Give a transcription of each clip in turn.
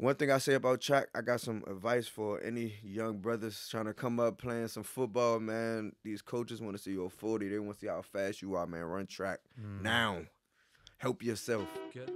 one thing I say about track, I got some advice for any young brothers trying to come up playing some football, man. These coaches want to see you 40. They want to see how fast you are, man. Run track now. Help yourself. Good.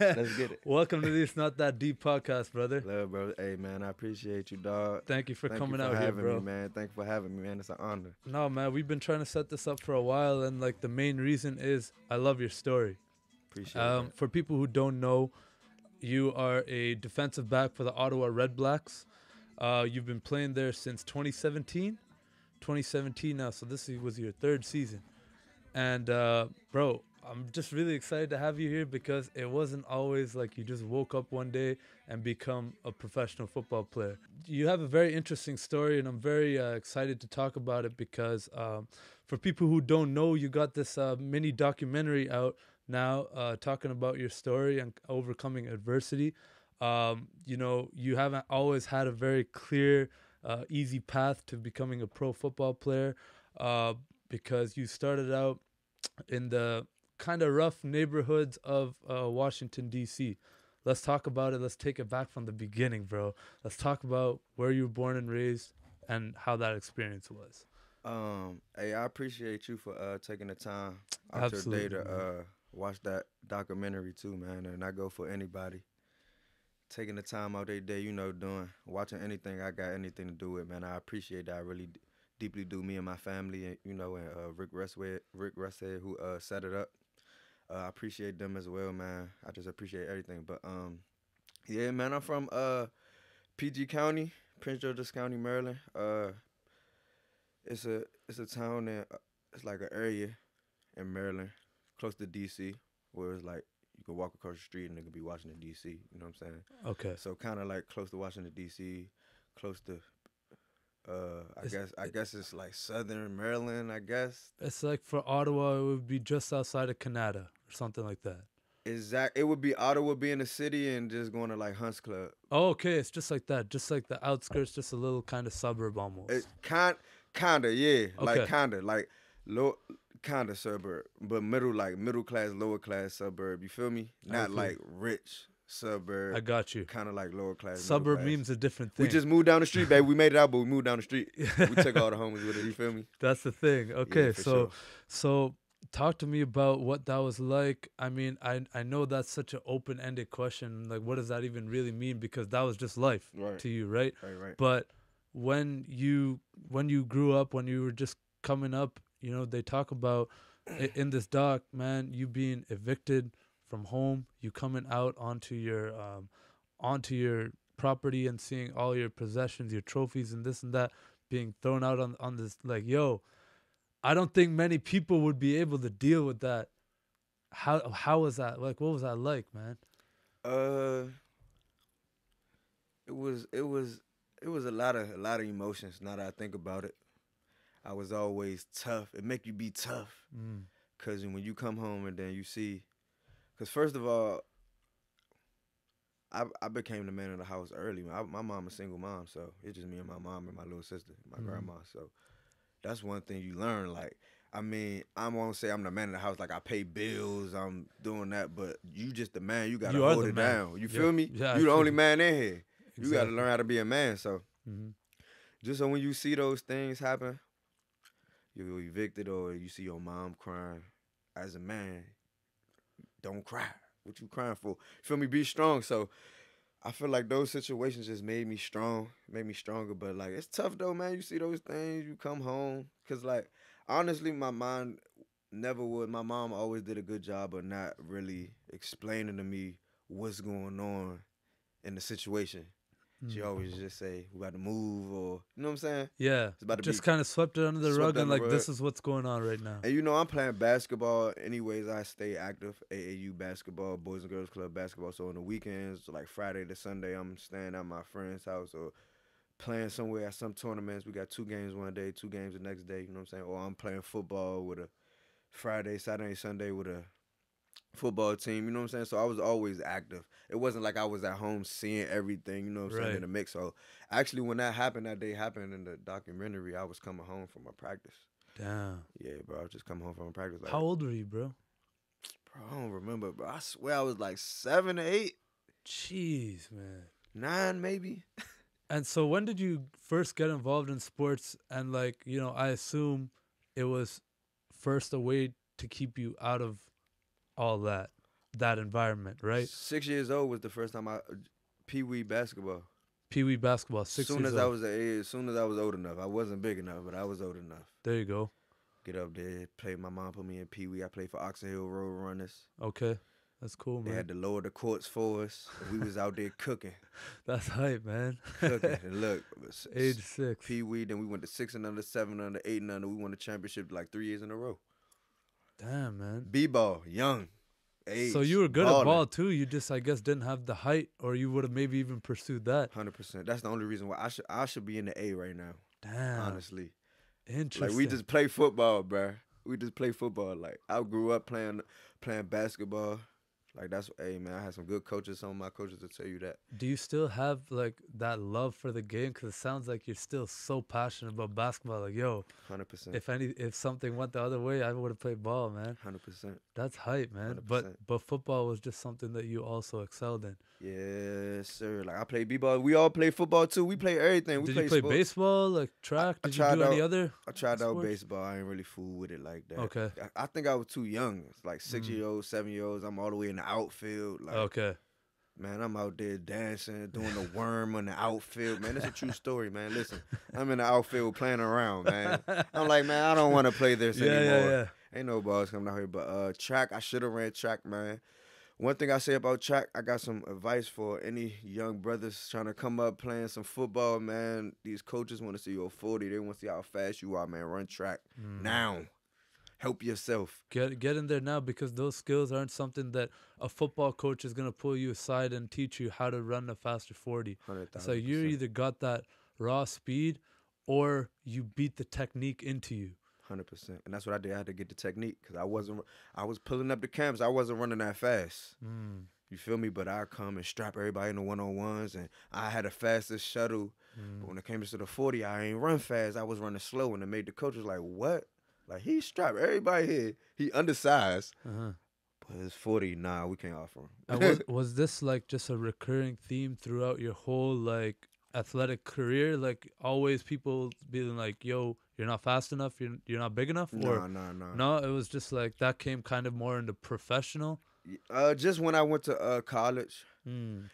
Let's get it. Welcome to the It's Not That Deep podcast, brother. Love, bro. Hey, man, I appreciate you, dog. Thank you for coming you out for here, having bro. me, man. Thank you for having me, man. It's an honor. No, man, we've been trying to set this up for a while, and like the main reason is I love your story. Appreciate it. For people who don't know, you are a defensive back for the Ottawa Redblacks. You've been playing there since 2017. 2017 now, so this was your third season. And, bro, I'm just really excited to have you here because it wasn't always like you just woke up one day and become a professional football player. You have a very interesting story, and I'm very excited to talk about it because for people who don't know, you got this mini documentary out now talking about your story and overcoming adversity. You know, you haven't always had a very clear, easy path to becoming a pro football player because you started out in the kind of rough neighborhoods of Washington, D.C. Let's talk about it. Let's take it back from the beginning, bro. Let's talk about where you were born and raised and how that experience was. Hey, I appreciate you for taking the time out your day to watch that documentary too, man. And I go for anybody taking the time out their day, you know, watching anything I got anything to do with, man. I appreciate that. I really deeply do. Me and my family, and you know, and Rick Russhead, who set it up. I appreciate them as well, man. I just appreciate everything. But yeah, man, I'm from PG County, Prince George's County, Maryland. It's a town and it's like an area in Maryland, close to DC, where it's like you can walk across the street and it could be Washington DC. You know what I'm saying? Okay. So kind of like close to Washington DC, close to I guess it's like southern Maryland, I guess. It's like for Ottawa, it would be just outside of Canada or something like that. It would be Ottawa being a city and just going to like Hunts Club. Oh, okay. It's just like that. Just like the outskirts, just a little kind of suburb almost. It kinda, yeah. Okay. Like kinda, like low, kinda suburb, but middle class, lower class suburb. You feel me? Not like rich suburb. I got you. Kind of like lower class. Suburb means a different thing. We just moved down the street, baby. We made it out, but we moved down the street. We took all the homies with it. You feel me? That's the thing. Okay, Yeah, for so talk to me about what that was like. I mean, I know that's such an open-ended question. Like, what does that even really mean? Because that was just life to you, right? Right. But when you grew up, when you were just coming up, you know, they talk about in this doc, man, you being evicted from home, you coming out onto your property and seeing all your possessions, your trophies and this and that being thrown out on this, like, yo, I don't think many people would be able to deal with that. How was that? Like, what was that like, man? It was a lot of emotions now that I think about it. I was always tough. It make you be tough. Cause when you come home and then you see, cause first of all, I became the man of the house early. My mom a single mom, so it's just me and my mom and my little sister, my grandma. So that's one thing you learn. Like, I mean, I won't say I'm the man of the house, like I pay bills, I'm doing that, but you just the man. You gotta hold it down. You feel me? Yeah, you the only man in here. Exactly. You gotta learn how to be a man. So just so when you see those things happen, you're evicted or you see your mom crying, as a man, don't cry. What you crying for? Feel me? Be strong. So I feel like those situations just made me strong, made me stronger. But like, it's tough though, man. You see those things, you come home. Cause like, honestly, my mom always did a good job of not really explaining to me what's going on in the situation. She always just say, we about to move, or, you know what I'm saying? Yeah, it's about to just kind of swept it under the rug and like, this is what's going on right now. And you know, I'm playing basketball anyways. I stay active, AAU basketball, Boys and Girls Club basketball. So on the weekends, like Friday to Sunday, I'm staying at my friend's house or playing somewhere at some tournaments. We got 2 games one day, 2 games the next day, you know what I'm saying? Or I'm playing football with a Friday, Saturday, Sunday with a football team, you know what I'm saying? So I was always active. It wasn't like I was at home seeing everything, you know what I'm saying, in the mix. So actually when that day happened in the documentary, I was coming home from a practice. Damn. Yeah, bro, I was just coming home from a practice. Like, how old were you, bro? Bro, I don't remember, bro. I swear I was like 7 or 8. Jeez, man. 9 maybe. And so when did you first get involved in sports? And like, you know, I assume it was first a way to keep you out of all that environment, right? 6 years old was the first time I pee-wee basketball. Pee-wee basketball, 6 years old. As soon as I was old enough. I wasn't big enough, but I was old enough. There you go. Get up there, play. My mom put me in pee-wee. I played for Oxon Hill Road Runners. Okay. That's cool, man. They had to lower the courts for us. We was out there cooking. That's hype, man. Cooking. And look, age 6. Pee-wee, then we went to 6 and under, 7 under, 8 and under. We won the championship like 3 years in a row. Damn, man. B-ball, young. Age, so you were good balling. at ball too. You just, I guess, didn't have the height, or you would have maybe even pursued that. 100%. That's the only reason why I should be in the A right now. Damn. Honestly. Interesting. Like we just play football, bruh. We just play football. Like I grew up playing basketball. Like that's, hey man, I had some good coaches. Some of my coaches will tell you that. Do you still have like that love for the game? Because it sounds like you're still so passionate about basketball. Like, yo, 100%. If something went the other way, I would have played ball, man. 100%. That's hype, man. 100%. But football was just something that you also excelled in. Yes, sir. Like I play b-ball. We all play football too. We play everything. Did you play sports. baseball, like track? Did you do any other? I tried out sports? baseball. I ain't really fool with it like that. Okay. I think I was too young. It's like 6-year-olds, 7-year-olds. I'm all the way in the outfield. Like, okay. Man, I'm out there dancing, doing the worm on the outfield. Man, it's a true story, man. Listen, I'm in the outfield playing around, man. I'm like, man, I don't want to play this anymore. Yeah. Ain't no balls coming out here. But track, I should have ran track, man. One thing I say about track, I got some advice for any young brothers trying to come up playing some football, man. These coaches want to see you 40. They want to see how fast you are, man. Run track now. Help yourself. Get in there now, because those skills aren't something that a football coach is going to pull you aside and teach you how to run a faster 40. So you either got that raw speed or you beat the technique into you. 100%. And that's what I did. I had to get the technique because I was pulling up the camps. I wasn't running that fast. You feel me? But I come and strap everybody in the one-on-ones, and I had the fastest shuttle. But when it came to the 40, I ain't run fast. I was running slow, and it made the coaches like, what? Like, he strapped everybody here. He undersized. But his 40, nah, we can't offer him. And was this like just a recurring theme throughout your whole like athletic career? Like always people being like, yo, you're not fast enough, you're not big enough? No. No, it was just like that came kind of more into professional? Just when I went to college.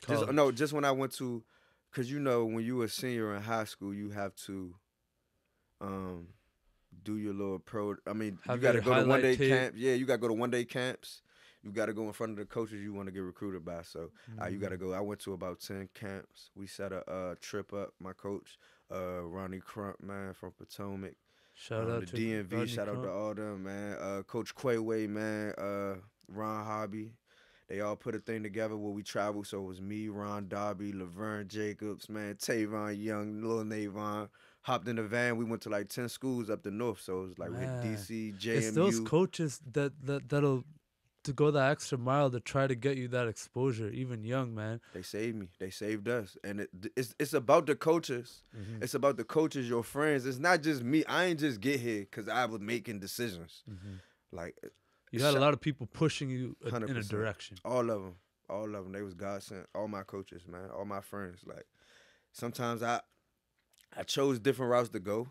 Just when I went to, because you know, when you were a senior in high school, you have to do your little you got to go to one-day camp. Yeah, you got to go to one-day camps. You got to go in front of the coaches you want to get recruited by. So you got to go. I went to about 10 camps. We set a trip up. My coach, Ronnie Crump, man, from Potomac. Shout out to DMV. Ronnie Shout Crump. out to all them, man. Coach Quayway, man. Ron Hobby. They all put a thing together where we traveled. So it was me, Ron Darby, Laverne Jacobs, man, Tavon Young, Lil Navon. Hopped in the van. We went to like 10 schools up the north. So it was like we had DC, JMU. It's those coaches that'll to go that extra mile to try to get you that exposure, even young, man. They saved me. They saved us. And it's about the coaches. It's about the coaches, your friends. It's not just me. I ain't just get here because I was making decisions. Like you had a lot of people pushing you 100%. in a direction. All of them. They was God sent. All my coaches, man. All my friends. Like sometimes I chose different routes to go.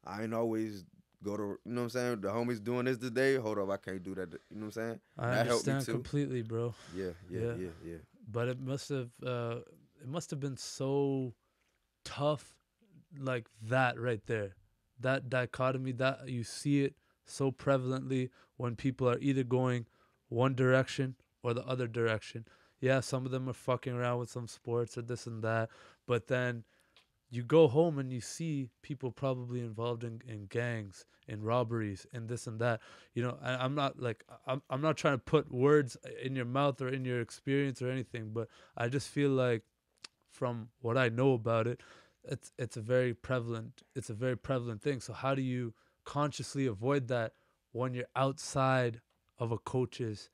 I ain't always go to, you know what I'm saying? The homies doing this today. Hold up, I can't do that. You know what I'm saying? I that understand completely, bro. Yeah. But it must have been so tough, like that right there. That dichotomy, that you see it so prevalently when people are either going one direction or the other direction. Yeah, some of them are fucking around with some sports or this and that, but then you go home and you see people probably involved in gangs, in robberies, and this and that. You know, I'm not trying to put words in your mouth or in your experience or anything, but I just feel like from what I know about it, it's a very prevalent thing. So how do you consciously avoid that when you're outside of a coach's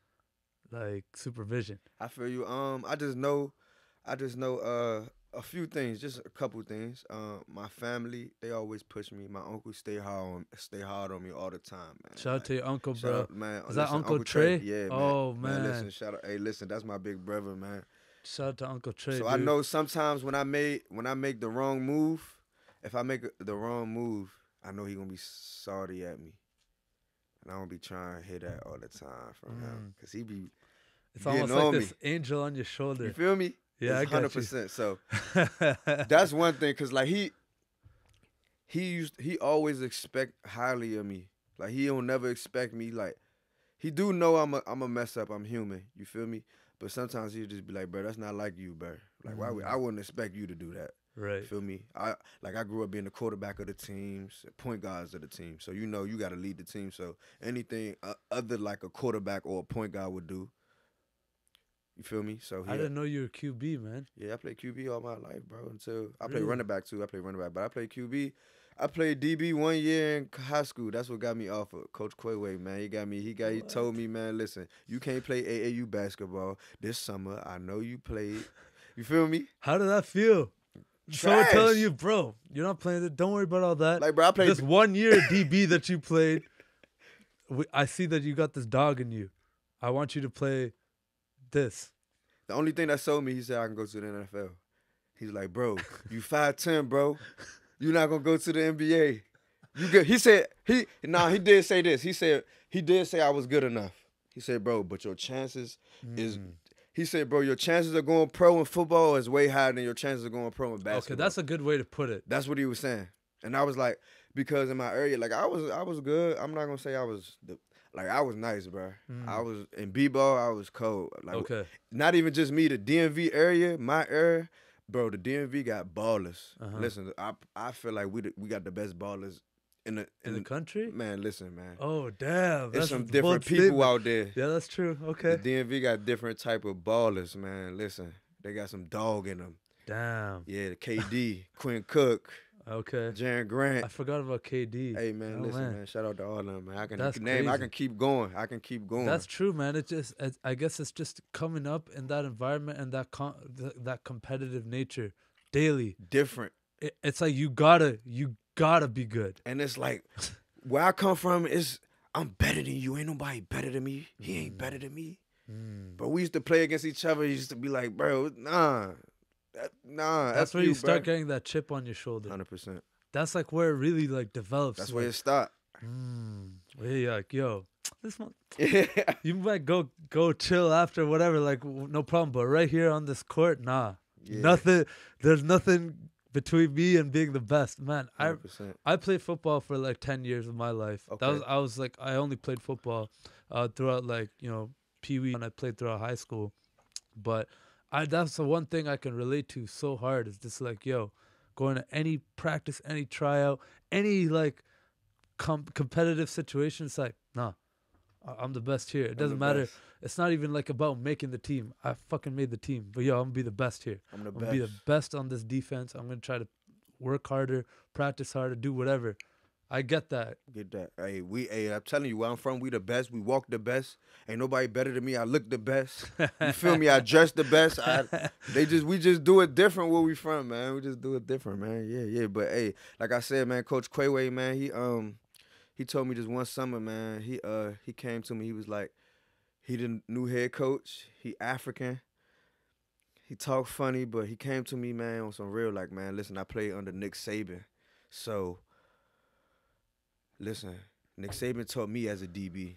like supervision? I feel you. I just know a few things, just a couple things. My family, they always push me. My uncle stay hard on me all the time, man. Shout out to your uncle, shout bro. out, man. Is that Listen, Uncle Trey? Yeah, man. Oh, man. man. Listen, shout out. Hey, listen, that's my big brother, man. Shout out to Uncle Trey. So dude. I know sometimes when I make the wrong move, if I make the wrong move, I know he gonna be salty at me, and I don't be trying to hear that all the time from him, cause he be. It's almost like this angel on your shoulder. You feel me? Yeah, it's I got 100%. So that's one thing, cause like he always expect highly of me. Like he don't never expect me. Like he do know I'm a mess up. I'm human. You feel me? But sometimes he'll just be like, bro, that's not like you, bro. Like why I wouldn't expect you to do that. Right. You feel me? I grew up being the quarterback of the teams, point guards of the team. So you know you got to lead the team. So anything other like a quarterback or a point guard would do. You feel me? So I didn't know you were QB, man. Yeah, I played QB all my life, bro. Until I played running back too. I played running back, but I played QB. I played DB 1 year in high school. That's what got me off of Coach Quayway, man. He told me, man, listen, you can't play AAU basketball this summer. I know you played. You feel me? How did that feel? Someone telling you, bro, you're not playing it. Don't worry about all that. Like, bro, I played this 1 year DB that you played. I see that you got this dog in you. I want you to play this. The only thing that sold me, he said I can go to the NFL. He's like, bro, you 5'10", bro. You're not gonna go to the NBA. You good? He said he did say this. He did say I was good enough. He said, bro, but your chances is. He said, bro, your chances of going pro in football is way higher than your chances of going pro in basketball. Okay, that's a good way to put it. That's what he was saying, and I was like, because in my area, like I was good. I'm not gonna say I was I was nice, bro. I was in b-ball. I was cold. Like, okay. Not even just me. The DMV area, my area, bro. The DMV got ballers. Listen, I feel like we got the best ballers in the country. Man, listen, man. Oh damn, there's some different people out there. Yeah, that's true. Okay. The DMV got different type of ballers, man. Listen, they got some dog in them. Damn. Yeah, the KD, Quinn Cook. Okay. Jaron Grant. I forgot about KD. Hey man, listen, man. Shout out to all of them, man. I can keep going. That's true, man. I guess it's just coming up in that environment and that competitive nature daily. Different. It's like you gotta be good. And it's like where I come from is I'm better than you. Ain't nobody better than me. He ain't better than me. But we used to play against each other. He used to be like, bro, nah. That's where you start getting that chip on your shoulder. 100%. That's like where it really like develops. That's where it starts. Where you're like, yo, this one. You might go chill after whatever, like no problem. But right here on this court, nah, nothing. There's nothing between me and being the best, man. 100%. I played football for like 10 years of my life. Okay. I only played football throughout like Pee Wee, and I played throughout high school, but. That's the one thing I can relate to so hard is just like, yo, going to any practice, any tryout, any like competitive situation. It's like, nah, I'm the best here. It doesn't matter. It's not even like about making the team. I fucking made the team. But yo, I'm going to be the best here. I'm going to be the best on this defense. I'm going to try to work harder, practice harder, do whatever. I get that. Hey, I'm telling you, where I'm from, we the best. We walk the best. Ain't nobody better than me. I look the best. You feel me? I dress the best. We just do it different where we from, man. We just do it different, man. Yeah. But hey, like I said, man, Coach Quayway, man, he told me this one summer, man. He came to me. He was like, he the new head coach. He African. He talked funny, but he came to me, man, on some real like, man, listen, I played under Nick Saban, so. Listen, Nick Saban taught me as a DB.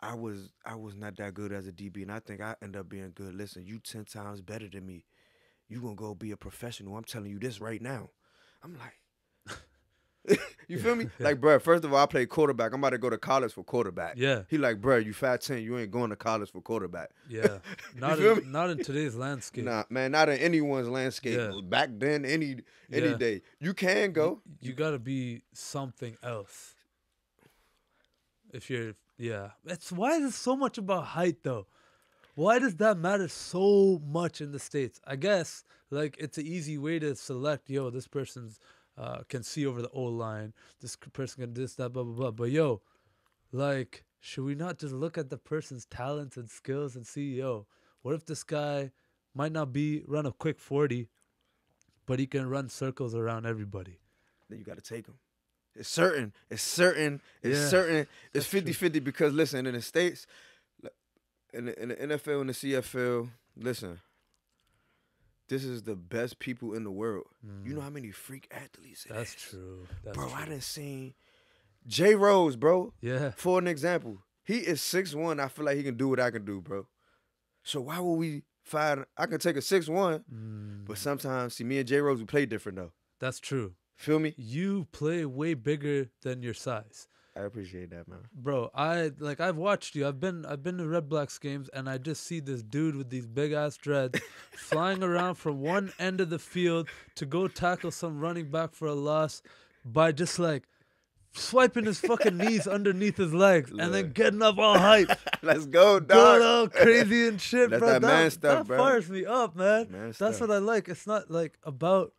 I was not that good as a DB, and I think I end up being good. Listen, you 10 times better than me. You gonna go be a professional. I'm telling you this right now. I'm like, you feel me? Like, bro, first of all, I played quarterback. I'm about to go to college for quarterback. Yeah. He like, bro, you 5'10", you ain't going to college for quarterback. Yeah. Not in today's landscape. Nah, man, not in anyone's landscape. Yeah. Back then, any day. You can go. You gotta be something else. If you're, why is it so much about height though? Why does that matter so much in the States? I guess like it's an easy way to select. Yo, this person's can see over the O line. This person can this, that, blah blah blah. But yo, like should we not just look at the person's talents and skills and see, yo, what if this guy might not run a quick 40, but he can run circles around everybody? Then you got to take him. It's certain. It's certain. It's 50-50 because, listen, in the States, in the NFL and the CFL, listen, this is the best people in the world. You know how many freak athletes it That's is? true. Bro, I done seen J. Rose, bro. Yeah. For an example, he is 6'1". I feel like he can do what I can do, bro. So why would we find? I can take a 6'1", but sometimes, see, me and J. Rose, we play different, though. That's true. Feel me? You play way bigger than your size. I appreciate that, man. Bro, I've watched you. I've been to Red Blacks games, and I just see this dude with these big ass dreads flying around from one end of the field to go tackle some running back for a loss by just like swiping his fucking knees underneath his legs and then getting up all hype. Let's go, dog. Going all crazy and shit, That's bro. that man stuff, that bro. fires me up, man. Man That's stuff. what I like. It's not like about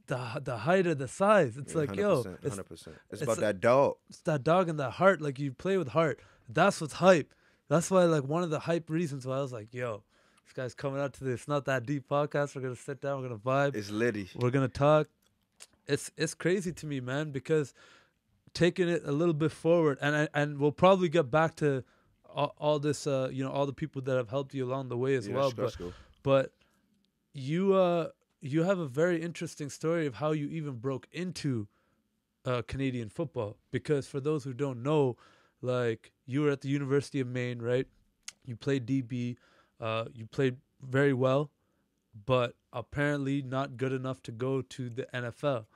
the height or the size. It's like, 100%, yo, 100%. It's about that dog. it's that dog and that heart. Like, you play with heart. That's what's hype. That's why, like, one of the hype reasons why I was like, yo, this guy's coming out to this It's Not That Deep podcast. We're gonna sit down. We're gonna vibe. It's litty. We're gonna talk. It's crazy to me, man, because taking it a little bit forward, and we'll probably get back to all this, all the people that have helped you along the way as well. But you have a very interesting story of how you even broke into Canadian football. Because for those who don't know, like, you were at the University of Maine, right? You played DB. You played very well, but apparently not good enough to go to the NFL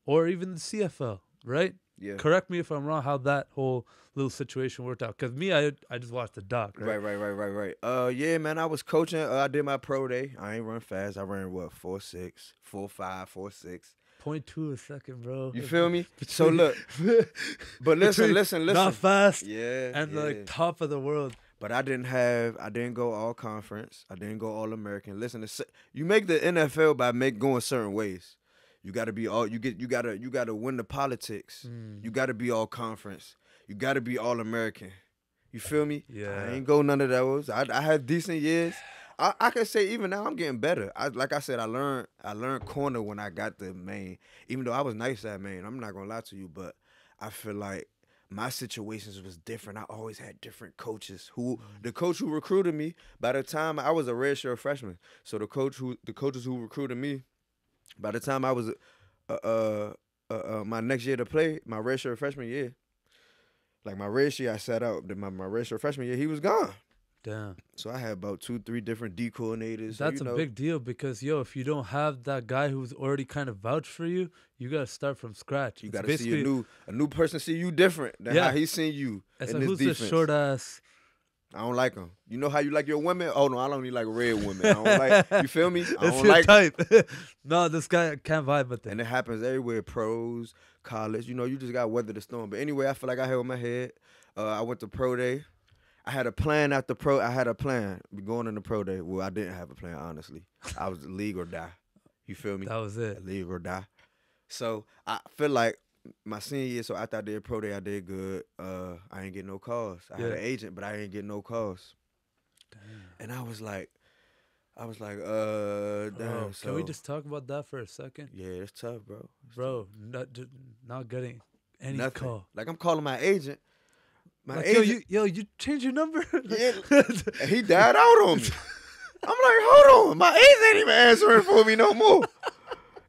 or even the CFL, right? Yeah. Correct me if I'm wrong, how that whole little situation worked out. Because me, I just watched the doc, right? Right. Yeah, man, I was coaching. I did my pro day. I ain't run fast. I ran, 4.6, 4.5, 4.6. 0.2 a second, bro. You feel me? So, look. But listen. Not fast. Yeah. And, like, top of the world. But I didn't go all conference. I didn't go all American. Listen, you make the NFL by going certain ways. You gotta be all you gotta win the politics. You gotta be all conference. You gotta be all American. You feel me? Yeah. I ain't go none of those. I had decent years. I can say even now I'm getting better. Like I said, I learned corner when I got to Maine. Even though I was nice at Maine, I'm not gonna lie to you, but I feel like my situations was different. I always had different coaches. The coach who recruited me, by the time I was a redshirt freshman, so the coaches who recruited me, by the time I was my next year to play, my redshirt freshman year, like my red year I sat out, my redshirt freshman year, he was gone. Damn. So I had about 2-3 different D coordinators. That's so, a big deal because, if you don't have that guy who's already kind of vouched for you, you got to start from scratch. You got to see a new person see you different than how he seen you and in so this who's defense. this short ass? I don't like them. You know how you like your women? Oh, no, I don't even like red women. I don't like, you feel me? I That's don't your like type. No, this guy can't vibe with that. And it happens everywhere, pros, college. You just got to weather the storm. But anyway, I feel like I held my head. I went to pro day. I had a plan after pro. I had a plan going into pro day. Well, I didn't have a plan, honestly. I was league or die. You feel me? That was it. League or die. So I feel like my senior year, so after I did pro day, I did good. I ain't get no calls. I had an agent, but I ain't get no calls. Damn. And I was like, damn. Bro, So, can we just talk about that for a second? Yeah, it's tough, bro. Bro, not getting any Nothing. call. Like, I'm calling my agent. Like, you changed your number? Yeah, and he died out on me. I'm like, hold on, my agent ain't even answering for me no more.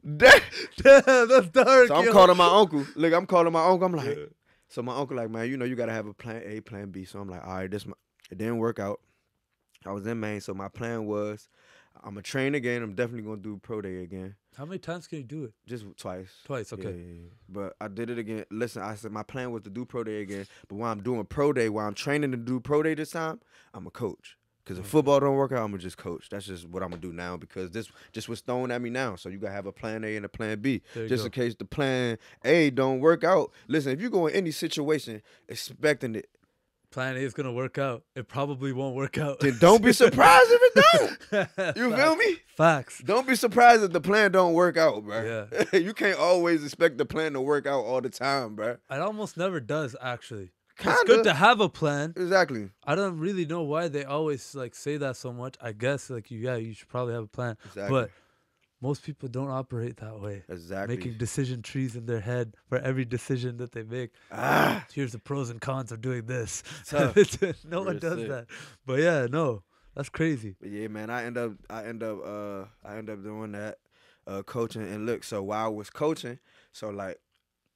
Damn, that's dark. So I'm calling my uncle. Look, I'm calling my uncle. I'm like, so my uncle like, man, you gotta have a plan A, plan B. So I'm like, all right, it didn't work out. I was in Maine, so my plan was, I'm gonna train again. I'm definitely gonna do pro day again. How many times can you do it? Just twice. Twice, okay. Yeah. But I did it again. Listen, I said my plan was to do pro day again. But while I'm doing pro day, while I'm training to do pro day this time, I'm a coach. Because if football don't work out, I'm going to just coach. That's just what I'm going to do now because this just was thrown at me now. So you got to have a plan A and a plan B. Just in case the plan A don't work out. Listen, if you go in any situation expecting it, plan A is going to work out. It probably won't work out. Then don't be surprised if it doesn't. You feel me? Facts. Don't be surprised if the plan don't work out, bro. Yeah. You can't always expect the plan to work out all the time, bro. It almost never does, actually. It's good to have a plan. Exactly. I don't really know why they always like say that so much. I guess like you should probably have a plan. Exactly. But most people don't operate that way. Exactly. Making decision trees in their head for every decision that they make. Here's the pros and cons of doing this. No one does that. But yeah, no, that's crazy. But yeah, man, I end up doing that, coaching. And look, so while I was coaching, so like,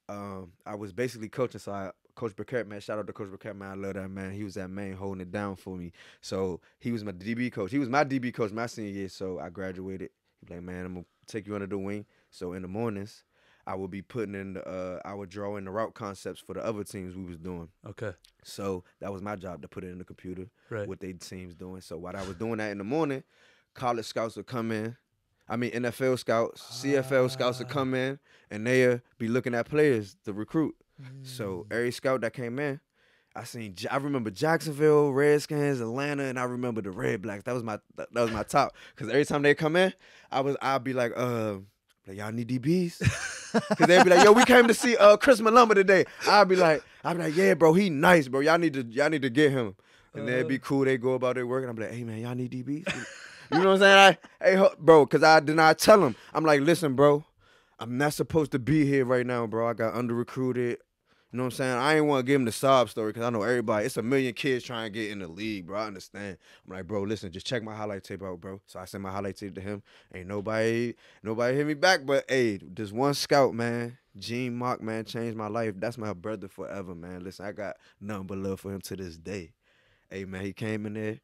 I was basically coaching. So Coach Burkett, man, shout out to Coach Burkett, man. I love that man. He was at Maine holding it down for me. So he was my DB coach. He was my DB coach my senior year. So I graduated. He was like, man, I'm gonna take you under the wing. So in the mornings, I would be putting in I would draw in the route concepts for the other teams we was doing. Okay. So that was my job to put it in the computer, right. what they teams doing. So while I was doing that in the morning, college scouts would come in. I mean, NFL scouts, CFL scouts would come in, and they'd be looking at players to recruit. So every scout that came in, I remember Jacksonville, Redskins, Atlanta, and I remember the Red Blacks. That was my top. Because every time they come in, I'd be like, y'all need DBs? Because they'd be like, yo, we came to see Chris Malumba today. I'd be like, yeah, bro, he nice, bro. Y'all need to get him. And they'd be cool. They go about their work, and I'm like, hey, man, y'all need DBs? You know what I'm saying? Bro, because I did not tell him. I'm like, listen, bro, I'm not supposed to be here right now, bro. I got under-recruited. You know what I'm saying? I ain't want to give him the sob story because I know everybody. It's a million kids trying to get in the league, bro. I understand. I'm like, bro, listen, just check my highlight tape out, bro. So I sent my highlight tape to him. Ain't nobody hit me back, but hey, this one scout, man, Gene Mock, man, changed my life. That's my brother forever, man. Listen, I got nothing but love for him to this day. Hey, man, he came in there.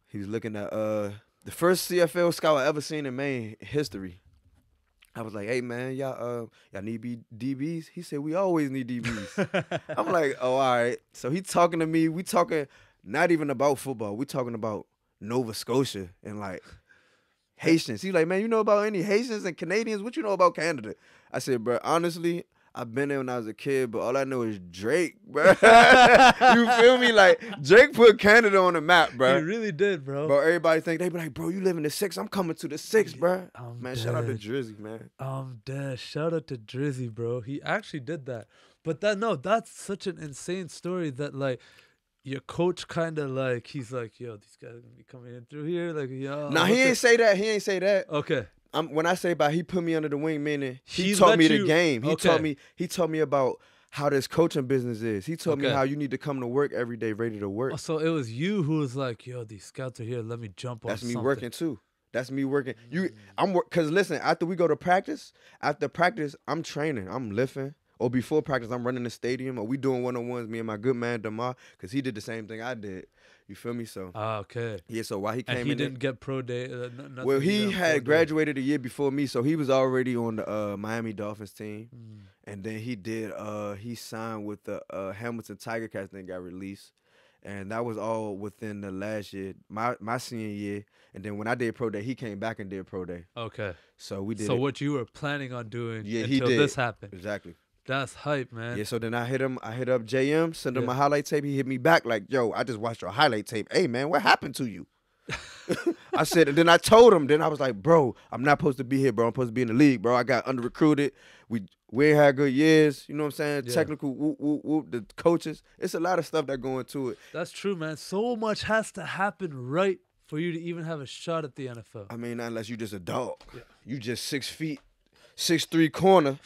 He was looking at the first CFL scout I ever seen in Maine history. I was like, hey, man, y'all need DBs? He said, we always need DBs. I'm like, oh, all right. So he talking to me. We talking not even about football. We talking about Nova Scotia and, like, Haitians. He's like, man, you know about any Haitians and Canadians? What you know about Canada? I said, bro, honestly, I've been there when I was a kid, but all I know is Drake, bro. You feel me? Like, Drake put Canada on the map, bro. He really did, bro. Bro, everybody think, they be like, bro, you live in the 6. I'm coming to the 6, bro. Man, dead. shout out to Drizzy, man. I'm dead. Shout out to Drizzy, bro. He actually did that. But that's such an insane story that, like, your coach kind of, like, he's like, yo, these guys are going to be coming in through here. Like, yo. Nah, he ain't say that. He ain't say that. Okay. When I say about he put me under the wing, meaning he taught me the game. He taught me about how this coaching business is. He told me how you need to come to work every day ready to work. Oh, so it was you who was like, yo, these scouts are here. Let me jump on something. That's me working too. That's me working. Because listen, after we go to practice, I'm training. I'm lifting. Or before practice, I'm running the stadium. Or we doing one-on-ones, me and my good man, Damar, because he did the same thing I did. You feel me? So okay. Yeah, so while he came in, and he didn't get pro day. Well, he had graduated a year before me, so he was already on the Miami Dolphins team. And then he signed with the Hamilton Tiger Cats, then got released. And that was all within the last year, my senior year. And then when I did pro day, he came back and did pro day. Okay. So we did. So what you were planning on doing he until did. This happened. Exactly. That's hype, man. Yeah, so then I hit up JM, send him my highlight tape. He hit me back like, yo, I just watched your highlight tape. Hey, man, what happened to you? I said, and then I told him, then I was like, bro, I'm not supposed to be here, bro. I'm supposed to be in the league, bro. I got under-recruited. We ain't had good years. You know what I'm saying? Yeah. Technical, the coaches. It's a lot of stuff that go into it. That's true, man. So much has to happen right for you to even have a shot at the NFL. I mean, not unless you just a dog. Yeah. You just 6 feet, 6'3" corner.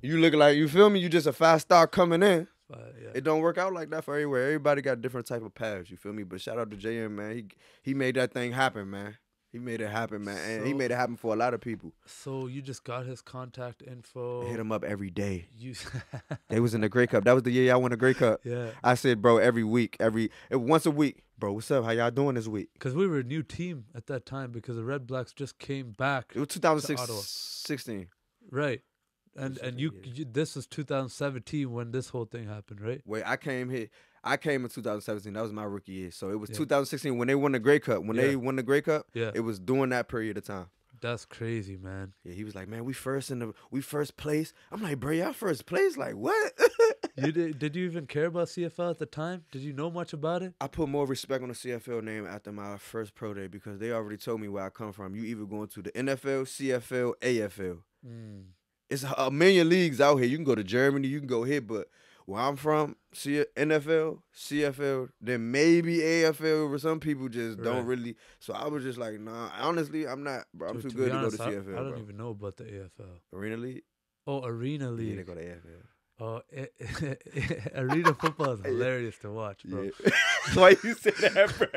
You look like, you feel me? You just a 5-star coming in. Yeah. It don't work out like that for everywhere. Everybody got different type of paths, you feel me? But shout out to JM, man. He made that thing happen, man. He made it happen, man. And he made it happen for a lot of people. So you just got his contact info. I hit him up every day. They was in the Grey Cup. That was the year y'all won the Grey Cup. Yeah. I said, bro, every week, once a week. Bro, what's up? How y'all doing this week? Because we were a new team at that time because the Red Blacks just came back. It was 2016. Right. And you this was 2017 when this whole thing happened, right? Wait, I came in 2017. That was my rookie year. So it was 2016 when they won the Grey Cup. When they won the Grey Cup, it was during that period of time. That's crazy, man. Yeah, he was like, man, we first place. I'm like, bro, y'all first place? Like, what? Did you even care about CFL at the time? Did you know much about it? I put more respect on the CFL name after my first pro day because they already told me where I come from. You either going to the NFL, CFL, AFL. It's a million leagues out here. You can go to Germany, you can go here, but where I'm from, NFL, CFL, then maybe AFL. Where some people just don't really. So I was just like, nah. Honestly, I'm not. Bro, I'm too good to go to CFL. I don't even know about the AFL. Arena League. Oh, Arena League. Yeah, they go to AFL. Oh, arena football is hilarious to watch, bro. Yeah. Why you say that, bro?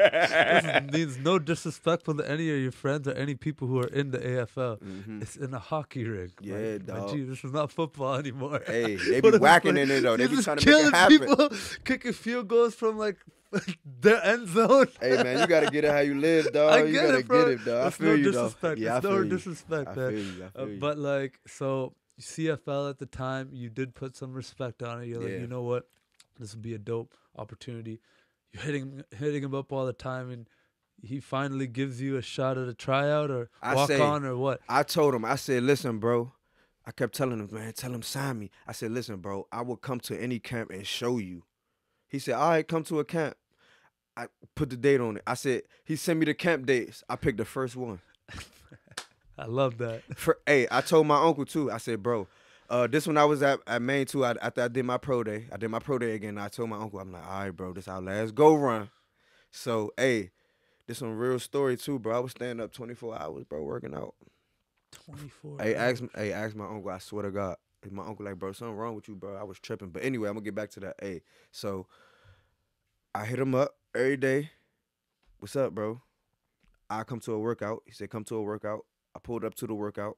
This means no disrespectful to any of your friends or any people who are in the AFL. It's in a hockey ring. Yeah, dog. Gee, this is not football anymore. Hey, they be whacking in it, though. They be trying to make it happen. People kicking field goals from, like, their end zone. Hey, man, you got to get it how you live, dog. You got to get it, dog. I feel you, dog. Yeah, no disrespect, man. I feel you. But, like, so... CFL at the time, you did put some respect on it. You're like, you know what? This would be a dope opportunity. You're hitting him up all the time, and he finally gives you a shot at a tryout or on or what? I told him, I said, listen, bro. I kept telling him, man, tell him sign me. I said, listen, bro, I will come to any camp and show you. He said, all right, come to a camp. I put the date on it. I said, he sent me the camp dates. I picked the first one. I love that. I told my uncle too. I said, bro, this one I was at Maine too. After I did my pro day, again. I told my uncle, I'm like, all right, bro, this our last go run. So, this one real story too, bro. I was standing up 24 hours, bro, working out. 24. Ask my uncle. I swear to God, my uncle like, bro, something wrong with you, bro. I was tripping, but anyway, I'm gonna get back to that. So I hit him up every day. What's up, bro? I come to a workout. He said, come to a workout. I pulled up to the workout.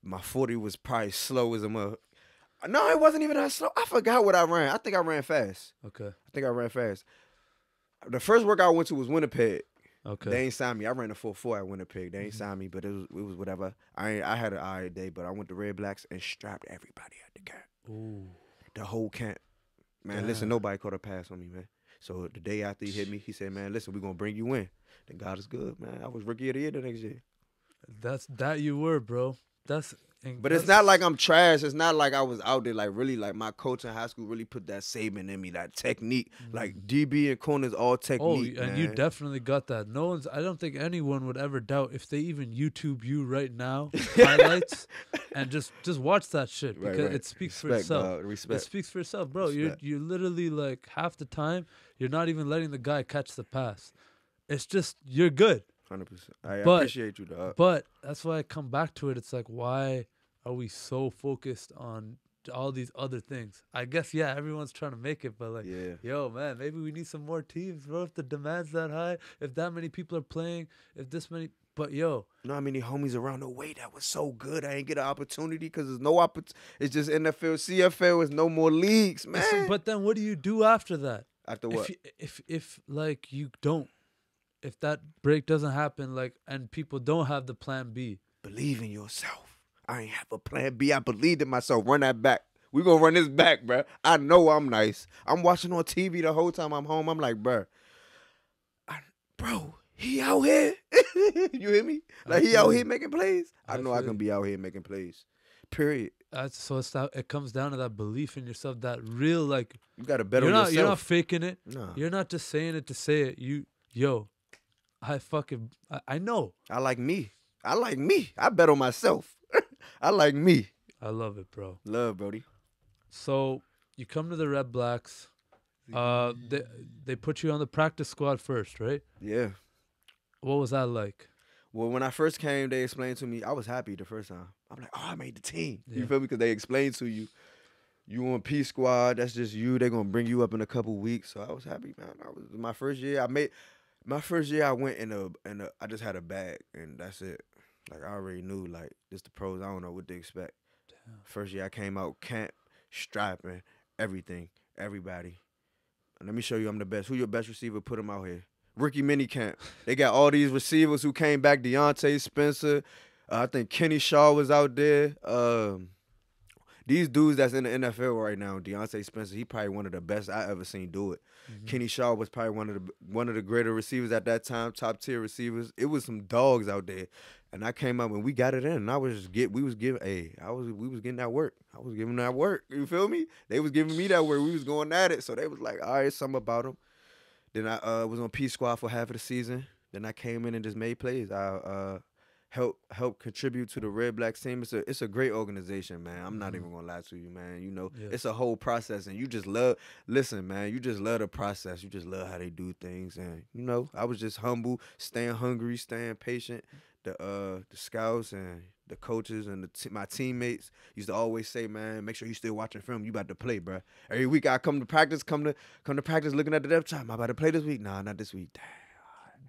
My 40 was probably slow as a mug. No, it wasn't even that slow. I forgot what I ran. I think I ran fast. Okay. I think I ran fast. The first workout I went to was Winnipeg. Okay. They ain't signed me. I ran a 4.4 at Winnipeg. They ain't signed me, but it was whatever. I had an alright day, but I went to Red Blacks and strapped everybody at the camp. Ooh. The whole camp. Man, listen, nobody caught a pass on me, man. So the day after he hit me, he said, man, listen, we're going to bring you in. Then God is good, man. I was rookie of the year the next year. That you were, bro. But it's not like I'm trash. It's not like I was out there like really like my coach in high school really put that saving in me, that technique. Like DB and corners all technique. Oh, and you definitely got that. I don't think anyone would ever doubt if they even YouTube you right now highlights and just watch that shit because it speaks for itself. Respect. It speaks for itself, bro. You're literally like half the time you're not even letting the guy catch the pass. It's just you're good. 100%. I appreciate you, dog. But that's why I come back to it. It's like, why are we so focused on all these other things? I guess, everyone's trying to make it, but like, yo, man, maybe we need some more teams, bro. If the demand's that high, if that many people are playing, if this many, but yo. You know how many homies around the way that was so good? I ain't get an opportunity because there's no opportunity. It's just NFL, CFL, is no more leagues, man. But then what do you do after that? After what? If like you don't. If that break doesn't happen, like, and people don't have the plan B. Believe in yourself. I ain't have a plan B. I believed in myself. Run that back. We gonna run this back, bro. I know I'm nice. I'm watching on TV the whole time I'm home. I'm like, bro, he out here. You hear me? Like, he out here making plays. I know I can be out here making plays. Period. So it comes down to that belief in yourself, that real, like, you gotta bet on yourself. You're not faking it. No. You're not just saying it to say it. I know. I like me. I bet on myself. I like me. I love it, bro. Love, Brody. So you come to the Red Blacks. They put you on the practice squad first, right? Yeah. What was that like? Well, when I first came, they explained to me. I was happy the first time. I'm like, I made the team. You feel me? Because they explained to you. You on P squad. That's just you. They're gonna bring you up in a couple weeks. So I was happy, man. My first year I went in I just had a bag and that's it. Like, I already knew, like, this the pros. I don't know what to expect. Damn. First year I came out, camp, strapping, everything, everybody. And let me show you I'm the best. Who your best receiver? Put him out here. Rookie mini camp. They got all these receivers who came back. Deontay Spencer. I think Kenny Shaw was out there. These dudes that's in the NFL right now, Deontay Spencer, he probably one of the best I ever seen do it. Mm-hmm. Kenny Shaw was probably one of the greater receivers at that time, top tier receivers. It was some dogs out there, and I came up and we got it in. And we was getting that work. I was giving that work. You feel me? They was giving me that work. We was going at it. So they was like, all right, something about them. Then I was on P squad for half of the season. Then I came in and just made plays. I help contribute to the Red Blacks team. It's a great organization, man. I'm not even gonna lie to you, man. You know, Yes. it's a whole process, and you just love. Listen, man, you just love the process. You just love how they do things, and you know, I was just humble, staying hungry, staying patient. The scouts and the coaches and my teammates used to always say, man, make sure you still watching film. You about to play, bro. Every week I come to practice, come to practice looking at the depth chart. Am I about to play this week? Nah, not this week. Damn.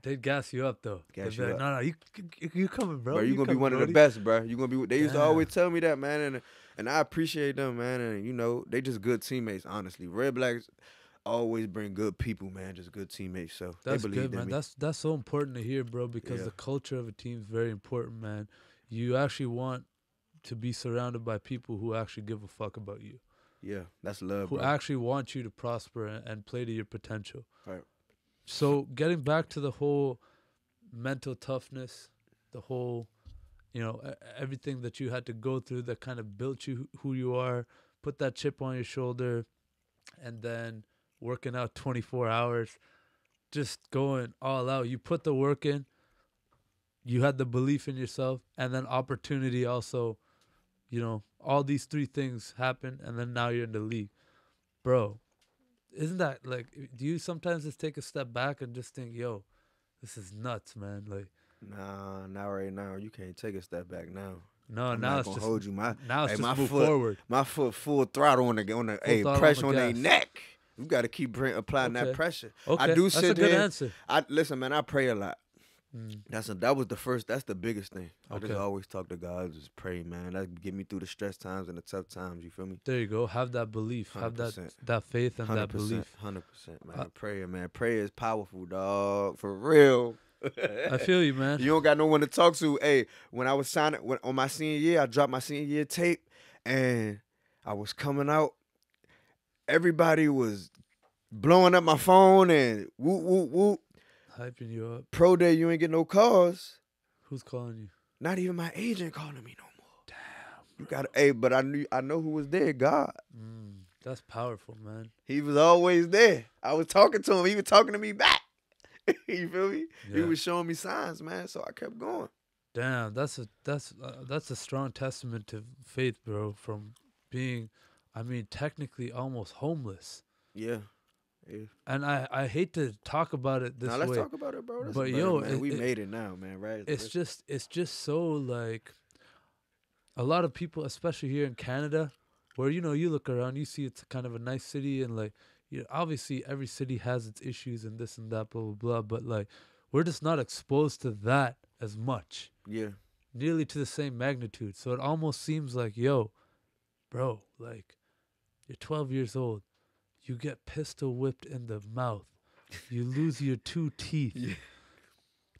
They'd gas you up though. Gas They'd you be up. like, no, you coming, bro. Bro, you gonna be coming, one of the Brody. best, bro. You gonna be. They used to Damn. always tell me that, man, and I appreciate them, man. And you know, they just good teammates. Honestly, Red Blacks always bring good people, man. Just good teammates. So That's they believe good, man. in me. That's so important to hear, bro, because Yeah. the culture of a team is very important, man. You actually want to be surrounded by people who actually give a fuck about you, Yeah, that's love, who bro. actually want you to prosper and play to your potential. Right. So getting back to the whole mental toughness, the whole, everything that you had to go through that kind of built you who you are, put that chip on your shoulder, and then working out 24 hours, just going all out. You put the work in, you had the belief in yourself, and then opportunity also, all these three things happen, and then now you're in the league. Bro, isn't that, like, do you sometimes just take a step back and just think, yo, this is nuts, man? Like, Nah, not right now. You can't take a step back now. no, I'm now not it's gonna just hold you. now it's hey, just my move foot, forward. My foot full throttle on the Full throttle pressure on the on their gas. neck. You got to keep applying that Okay. pressure. Okay, I do that's sit a good there. answer. Listen, man. I pray a lot. Mm. That was the first. That's the biggest thing. I Okay. just always talk to God, just pray, man. That get me through the stress times and the tough times. You feel me? There you go. Have that belief. 100%. Have that faith and that 100%, belief. 100%, man. Prayer, man. Prayer is powerful, dog. For real. I feel you, man. You don't got no one to talk to. Hey, when I was signing on my senior year, I dropped my senior year tape, and I was coming out. Everybody was blowing up my phone and whoop whoop whoop. Hyping you up. Pro day, you ain't get no calls. Who's calling you? Not even my agent calling me no more. Damn. You got to, but I know who was there. God. That's powerful, man. He was always there. I was talking to him. He was talking to me back. You feel me? Yeah. He was showing me signs, man. So I kept going. Damn, that's a strong testament to faith, bro. From being, technically almost homeless. Yeah. And I hate to talk about it this now way. let's talk about it, bro. This but is better, yo, man. We made it now, man. Right? It's just so, like, a lot of people, especially here in Canada, where you look around, you see it's kind of a nice city, and like, obviously every city has its issues and this and that, blah blah blah. But like, we're just not exposed to that as much. Yeah. Nearly to the same magnitude. So it almost seems like, yo, bro, like, you're 12 years old. You get pistol whipped in the mouth. You lose your 2 teeth. Yeah.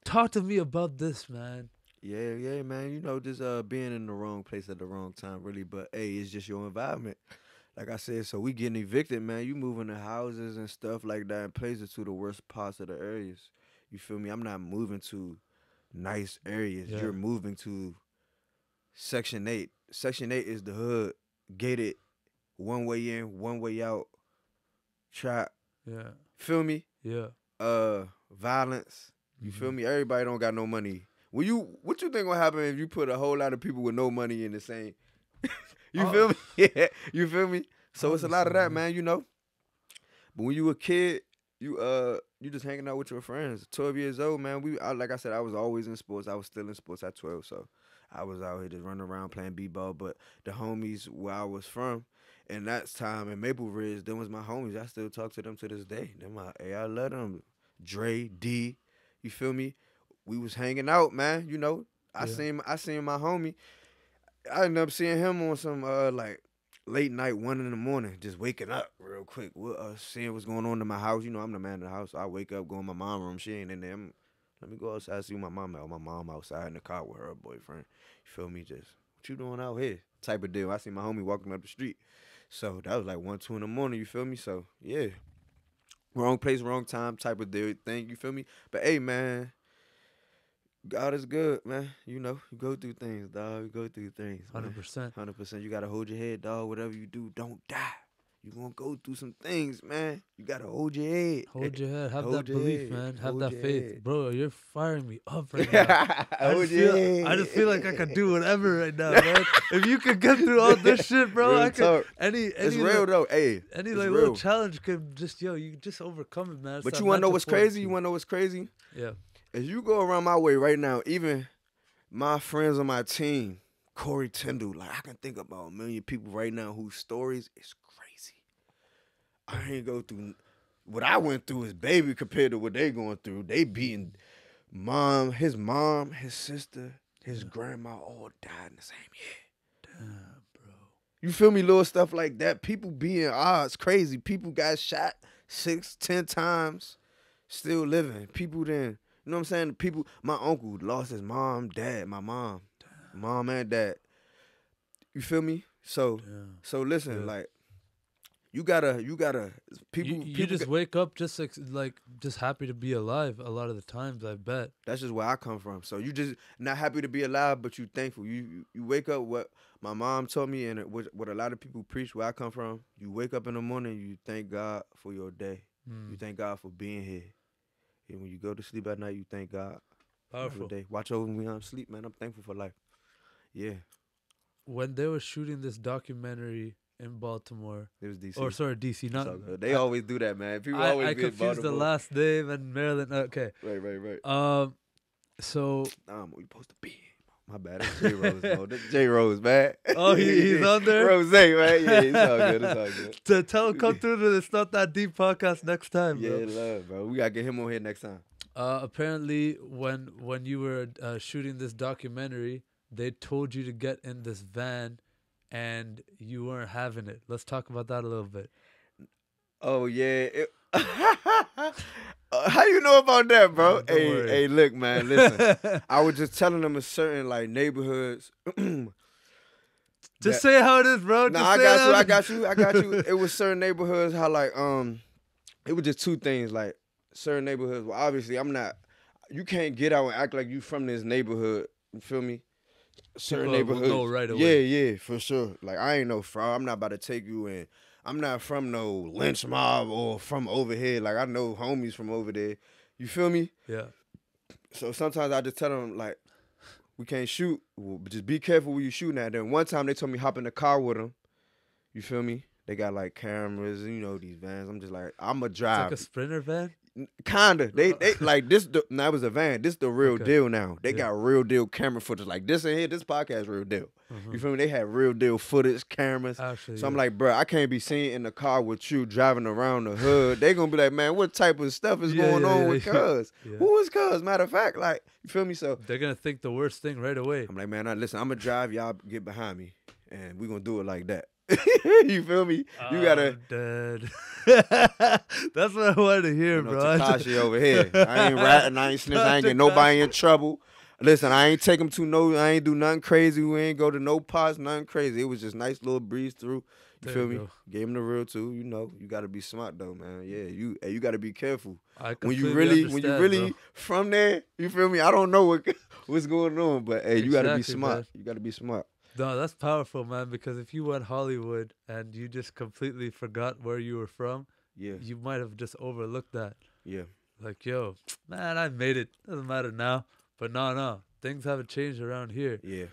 Talk to me about this, man. Yeah, man. Just being in the wrong place at the wrong time, really. But hey, it's just your environment. Like I said, so we getting evicted, man. You moving to houses and stuff like that and places to the worst parts of the areas. You feel me? I'm not moving to nice areas. Yeah. You're moving to Section 8. Section 8 is the hood, gated, one way in, one way out, trap. Yeah. Feel me? Yeah. Violence. You feel me? Everybody don't got no money. What you think will happen if you put a whole lot of people with no money in the same? You feel me? Yeah. You feel me? So it's a lot of that, man. But when you a kid, you just hanging out with your friends. 12 years old, man. Like I said, I was always in sports. I was still in sports at 12, so I was out here just running around playing b-ball. But the homies where I was from, and that time in Maple Ridge, them was my homies. I still talk to them to this day. I love them. Dre, D, you feel me? We was hanging out, man. I seen my homie. I ended up seeing him on some like late night, 1 a.m, just waking up real quick. Seeing what's going on in my house. I'm the man of the house. So I wake up, go in my mom's room. She ain't in there. Let me go outside, see my mom out. My mom outside in the car with her boyfriend. You feel me? Just, what you doing out here? Type of deal. I see my homie walking up the street. So that was like 1, 2 in, you feel me? So yeah. Wrong place, wrong time type of deal thing, you feel me? But hey, man, God is good, man. You go through things, dog. You go through things, man. 100%. 100%. You got to hold your head, dog. Whatever you do, don't die. You gonna go through some things, man. You gotta hold your head. Hold your head. Have Hold that your belief, head. man. Have Hold that your faith, head. bro. You're firing me up right now. Hold your head. I just feel like I could do whatever right now, man. If you could get through all this shit, bro, Real I could. talk. Any It's real though. Hey, any it's like real. little challenge could just you just overcome it, man. It's But that you wanna know mental what's crazy? You fortitude. wanna know what's crazy? Yeah. If you go around my way right now, even my friends on my team, Corey Tyndall, like I can think about a million people right now whose stories is crazy. I ain't go through what I went through is baby compared to what they going through. They beating mom, his sister, his grandma all died in the same year. Damn, bro. You feel me? Little stuff like that. People being odds crazy. People got shot 6, 10 times, still living. People then, you know what I'm saying? People, my uncle lost his mom, dad, my mom. Damn. Mom and dad. You feel me? So, Damn. so listen, Yeah. like, you gotta, people. You people just wake up just like just happy to be alive a lot of the times, I bet. That's just where I come from. So you just not happy to be alive, but you thankful. You wake up, what my mom told me, and what a lot of people preach where I come from. You wake up in the morning, you thank God for your day. You thank God for being here. And when you go to sleep at night, you thank God for Powerful. the day. Watch over me when I'm asleep, man. I'm thankful for life. Yeah. When they were shooting this documentary in Baltimore, It was DC. or sorry, DC, It's not. all good. They always do that, man. People I always be in confused the Baltimore. last name and Maryland. Okay. Right. So. Nah, we supposed to be. My bad. That's J Rose, bro. That's J Rose, man. Oh, he's on there? Rose, man. Yeah, it's all good. It's all good. To tell him come through to the It's Not That Deep podcast next time, bro. Yeah, love, bro. We gotta get him on here next time. Apparently, when you were shooting this documentary, they told you to get in this van, and you weren't having it. Let's talk about that a little bit. Oh yeah. How you know about that, bro? Don't worry. Hey, look, man. Listen, I was just telling them a certain like neighborhoods. Just say how it is, bro. No, I got you. It was certain neighborhoods how like it was just two things like certain neighborhoods. Well, obviously I'm not. You can't get out and act like you from this neighborhood. You feel me? Certain People will neighborhoods. know right away. Yeah, for sure. Like I ain't no fraud. I'm not about to take you in. I'm not from no lynch mob or from over here. Like I know homies from over there. You feel me? Yeah. So sometimes I just tell them like, we can't shoot. Well, just be careful where you shooting at. Then one time they told me hop in the car with them. You feel me? They got like cameras, you know, these vans. I'm just like, I'ma drive. It's like a Sprinter van? Kinda. They like this. That was a van. This the real Okay. deal now. They Yeah. got real deal camera footage. Like this in here, this podcast real deal. You feel me? They had real deal footage, cameras. Actually, So I'm yeah. like, bro, I can't be seen in the car with you driving around the hood. They gonna be like, man, what type of stuff is going on with Cuz? Yeah. Who is Cuz? Matter of fact, like, you feel me? So They're going to think the worst thing right away. I'm like, man, listen, I'm gonna drive, y'all get behind me, and we gonna do it like that. You feel me? You gotta. Dead. That's what I wanted to hear, You know, bro. Tekashi over here. I ain't ratting, I ain't snitching, I ain't getting nobody in trouble. Listen, I ain't take him to I ain't do nothing crazy. We ain't go to no pots, nothing crazy. It was just nice little breeze through. You There feel you me? go. Gave him the real too. You know, you gotta be smart though, man. Yeah, you gotta be careful. I When you completely really understand, bro. from there, you feel me? I don't know what's going on, but hey, you gotta be Exactly, smart. man. You gotta be smart. No, that's powerful, man, because if you went Hollywood and you just completely forgot where you were from, Yeah, you might have just overlooked that. yeah. Like, yo, man, I made it. Doesn't matter now. But no. Things haven't changed around here. Yeah,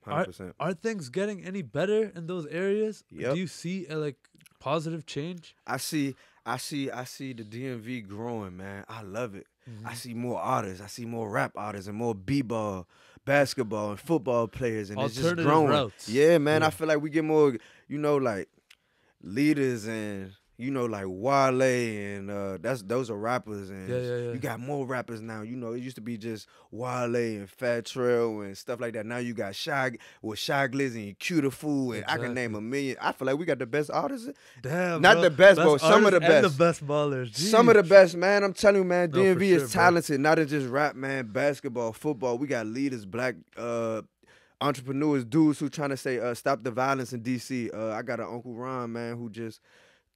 100%. Are things getting any better in those areas? Yep. Do you see a positive change? I see the DMV growing, man. I love it. I see more artists. I see more rap artists and more b-ball, basketball, and football players, and it's just Alternative growing. routes. Yeah, man. Yeah. I feel like we get more, like leaders and like Wale and those are rappers, and Yeah. you got more rappers now. It used to be just Wale and Fat Trail and stuff like that. Now you got Shy Glizzy and Q the Fool, and I can name Exactly. a million. I feel like we got the best artists. Damn, Not bro. the best, but some of the artists and best. the best ballers. Jeez. Some of the best, man. I'm telling you, man. No, DMV for is sure, bro. talented, not in just rap, man. Basketball, football. We got leaders, black entrepreneurs, dudes who trying to say stop the violence in DC. I got an Uncle Ron, man, who just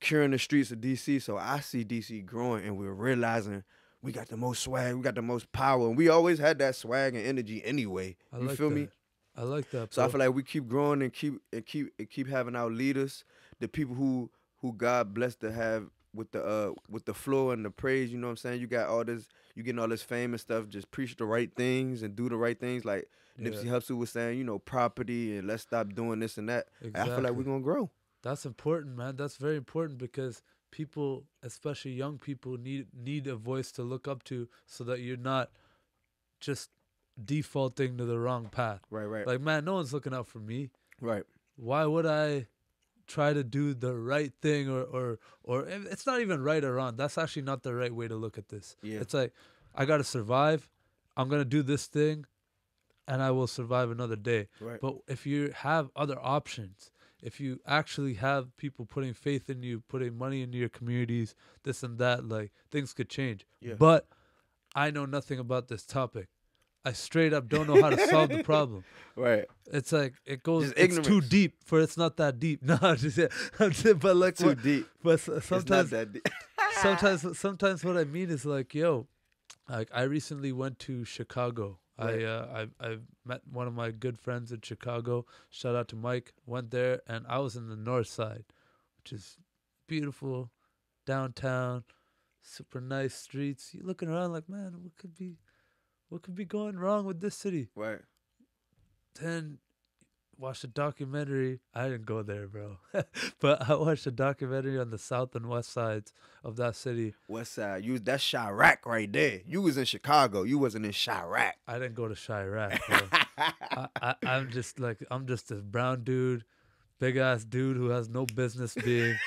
curing the streets of DC. So I see DC growing, and we're realizing we got the most swag, we got the most power, and we always had that swag and energy anyway. I You like feel that. me? I like that, So I bro. feel like we keep growing and keep having our leaders, the people who who God blessed to have with the floor and the praise, you know what I'm saying? You got all this, you getting all this fame and stuff, just preach the right things and do the right things. Like Nipsey Hussle was saying, you know, property and let's stop doing this and that. Exactly. And I feel like we're gonna grow. That's important, man. That's very important because people, especially young people, need a voice to look up to so that you're not just defaulting to the wrong path. Right. Like, man, no one's looking out for me. Right. Why would I try to do the right thing or it's not even right or wrong. That's actually not the right way to look at this. Yeah. It's like, I got to survive. I'm going to do this thing and I will survive another day. Right. But if you have other options, if you actually have people putting faith in you, putting money into your communities, this and that, like, things could change. Yeah. But I know nothing about this topic. I straight up don't know how to solve the problem. Right. It's like it goes. Just It's too ignorance. deep for it's not that deep. No, I'm just but like Too deep. But It's not sometimes, that deep. sometimes what I mean is like, yo, like I recently went to Chicago. Right. I met one of my good friends in Chicago. Shout out to Mike. Went there and I was in the north side, which is beautiful, downtown, super nice streets. You looking around like, man, what could be going wrong with this city? Right. Then watched a documentary. I didn't go there, bro. But I watched a documentary on the south and west sides of that city. West Side. That's Chirac right there. You was in Chicago. You wasn't in Chirac. I didn't go to Chirac, bro. I'm just a brown dude, big ass dude who has no business being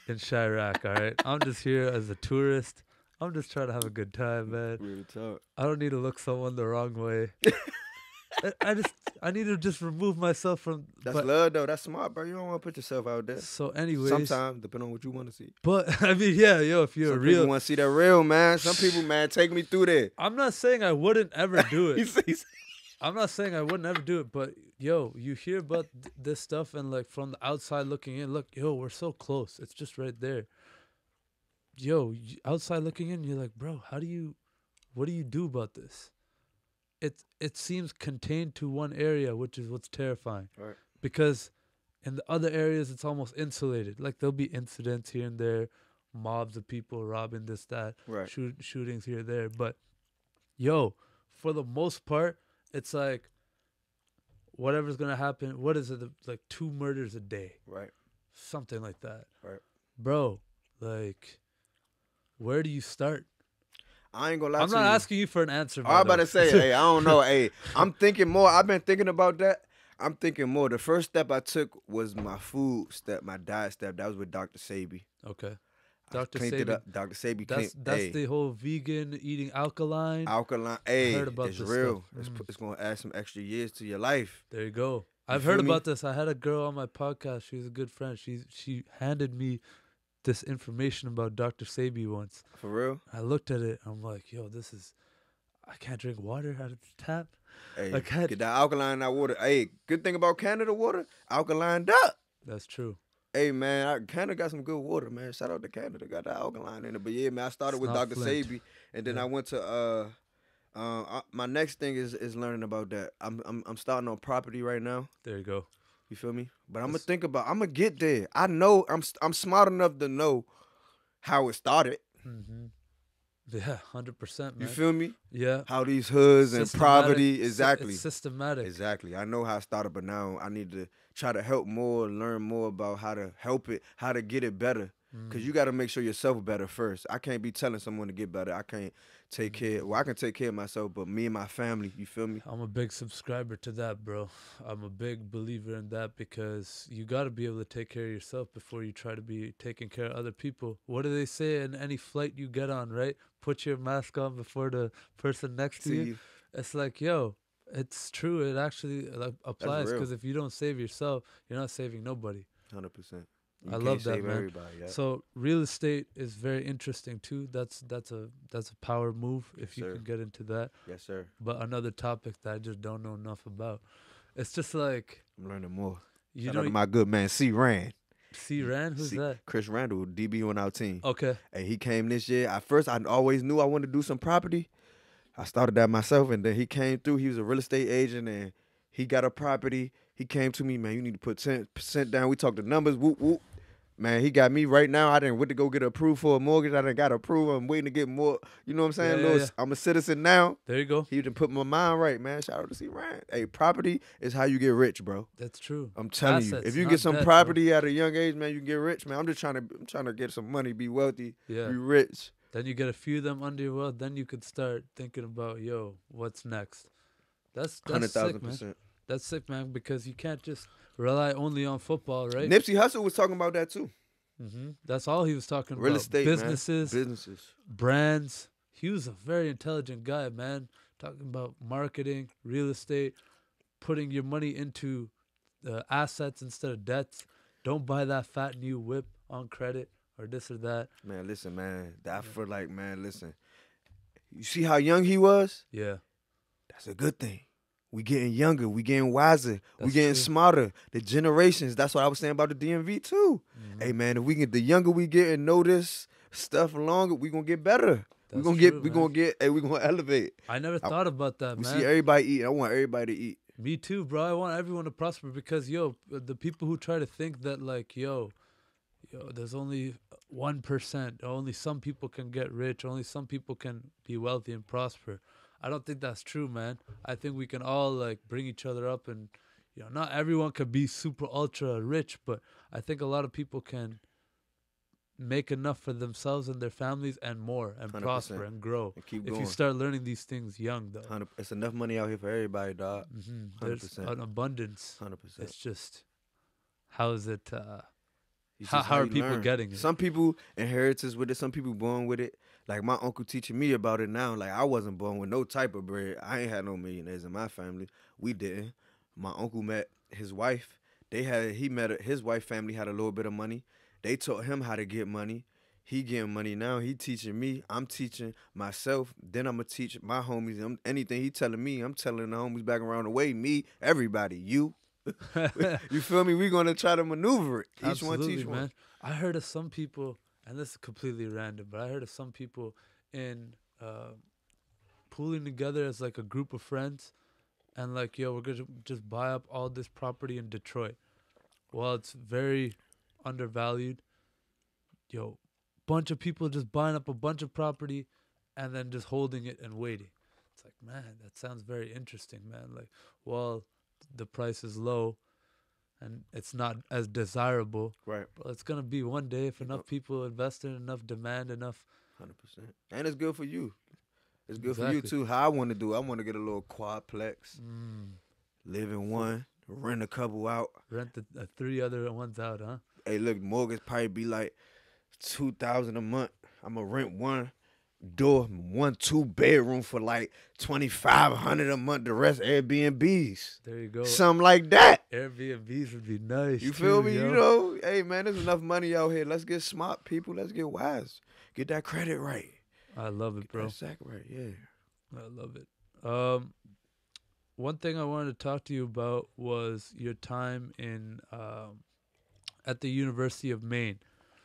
in Chirac, all right? I'm just here as a tourist. I'm just trying to have a good time, man. Real talk. I don't need to look someone the wrong way. I need to just remove myself from. That's love though. That's smart, bro. You don't want to put yourself out there. So, anyways, Sometimes, depending on what you want to see. But I mean, yeah, yo, if you're Some a real, people want to see that real, man. Some people, man, take me through there. I'm not saying I wouldn't ever do it. He's- I'm not saying I wouldn't ever do it, but yo, you hear about this stuff and like from the outside looking in, look, yo, we're so close. It's just right there. Yo, outside looking in, you're like, bro, what do you do about this? It seems contained to one area, which is what's terrifying. Right. Because in the other areas, it's almost insulated. Like there'll be incidents here and there, mobs of people robbing this, that, Right. shootings here, there. But yo, for the most part, it's like whatever's gonna happen. What is it? Like 2 murders a day, Right. something like that. Right. Bro, like, where do you start? I ain't gonna lie I'm to not you. asking you for an answer. I'm about to say, hey, I don't know. Hey, I'm thinking more. I've been thinking about that. I'm thinking more. The first step I took was my food step, my diet step. That was with Dr. Sabi. Okay. I Dr. cleaned it Sabi. up. Dr. Sabi That's cleaned. the whole vegan eating alkaline. Alkaline. Hey, heard about it's this real. stuff. It's gonna add some extra years to your life. There you go. I've feel heard me? about this. I had a girl on my podcast. She's a good friend. She handed me this information about Dr. Sabi once. For real. I looked at it. I'm like, yo, I can't drink water out of the tap. Hey, I can't. get that alkaline in that water. Hey, good thing about Canada water, alkalined up. That's true. Hey man, Canada got some good water, man. Shout out to Canada, got that alkaline in it. But yeah, man, I started It's with not Dr. Flint. Sabi, and then Yeah. I went to my next thing is learning about that. I'm starting on property right now. There you go. You feel me? But I'm That's- gonna get get there. I know I'm smart enough to know how it started. Mm-hmm. Yeah, 100%, man. You feel me? Yeah. How these hoods and Systematic. poverty exactly. It's systematic. Exactly. I know how it started, but now I need to try to help more, learn more about how to help it, how to get it better. Because you got to make sure yourself better first. I can't be telling someone to get better. I can't take care. Well, I can take care of myself, but me and my family, you feel me? I'm a big subscriber to that, bro. I'm a big believer in that because you got to be able to take care of yourself before you try to be taking care of other people. What do they say in any flight you get on, right? Put your mask on before the person next to See you. you. It's like, yo, it's true. It actually applies real. because if you don't save yourself, you're not saving nobody. 100%. I love that, save man. everybody, yeah. So real estate is very interesting too. That's a power move if you sir. can get into that. Yes, sir. But another topic that I just don't know enough about. It's just like I'm learning more. you Shout know out to my good man, C. Rand. C. Rand, who's C- that? Chris Randall, DB on our team. Okay. And he came this year. At first, I always knew I wanted to do some property. I started that myself, and then he came through. He was a real estate agent, and he got a property. He came to me, man, you need to put 10% down. We talked the numbers, whoop, whoop. Man, he got me right now. I didn't went to go get approved for a mortgage. I done got approved. I'm waiting to get more. You know what I'm saying? Yeah. I'm a citizen now. There you go. He done put my mind right, man. Shout out to C. Ryan. Hey, property is how you get rich, bro. That's true. I'm telling you. Assets, If you not get some debt, property bro. at a young age, man, you can get rich, man. I'm trying to get some money, be wealthy, Yeah. be rich. Then you get a few of them under your belt. Then you could start thinking about, yo, what's next? That's sick, man. 100,000%. That's sick, man, because you can't just rely only on football, right? Nipsey Hussle was talking about that too. That's all he was talking about. Real estate, businesses, man. Businesses, brands. He was a very intelligent guy, man. Talking about marketing, real estate, putting your money into assets instead of debts. Don't buy that fat new whip on credit or this or that. Man, listen, man. I feel like, man, listen. You see how young he was? Yeah. That's a good thing. We getting younger. We getting wiser. We That's getting true. smarter. The generations. That's what I was saying about the DMV too. Hey, man, if we get the younger we get and know this stuff longer, we gonna get better. That's we true, gonna elevate. I never thought about that, We man. see everybody eat. I want everybody to eat. Me too, bro. I want everyone to prosper because, yo, the people who try to think that, like, yo, there's only 1%, only some people can get rich, only some people can be wealthy and prosper. I don't think that's true, man. I think we can all, like, bring each other up and, not everyone can be super ultra rich, but I think a lot of people can make enough for themselves and their families and more and 100%. prosper and grow. And keep If going. you start learning these things young, though. It's enough money out here for everybody, dog. There's 100%. an abundance. 100%. It's just, how is it? It's How just are you people learn. getting it? Some people inheritance with it. Some people born with it. Like my uncle teaching me about it now. Like I wasn't born with no type of bread. I ain't had no millionaires in my family. We didn't. My uncle met his wife. His wife family had a little bit of money. They taught him how to get money. He getting money now. He teaching me. I'm teaching myself. Then I'm gonna teach my homies. Anything he telling me, I'm telling the homies back around the way. Me, everybody, you. You feel me? We're gonna try to maneuver it. Each Absolutely, one teach man. one. I heard of some people, and this is completely random, but I heard of some people in pooling together as like a group of friends, and like, yo, we're gonna just buy up all this property in Detroit. Well, it's very undervalued. Yo, bunch of people just buying up a bunch of property, and then just holding it and waiting. It's like, man, that sounds very interesting, man. Like, well, the price is low and it's not as desirable. Right. But it's going to be one day if enough people invest in, enough demand, enough. 100%. And it's good for you. It's good for Exactly. you too. How I want to do. I want to get a little quadplex, live in one, rent a couple out. Rent the 3 other ones out, huh? Hey, look, mortgage probably be like $2,000 a month. I'm gonna rent one door, 2-bedroom for like $2,500 a month. The rest Airbnbs. There you go. Something like that. Airbnbs would be nice. You feel too, me? yo. You know, hey man, there's enough money out here. Let's get smart, people. Let's get wise. Get that credit right. I love it, bro. That sack right, yeah. I love it. One thing I wanted to talk to you about was your time in at the University of Maine.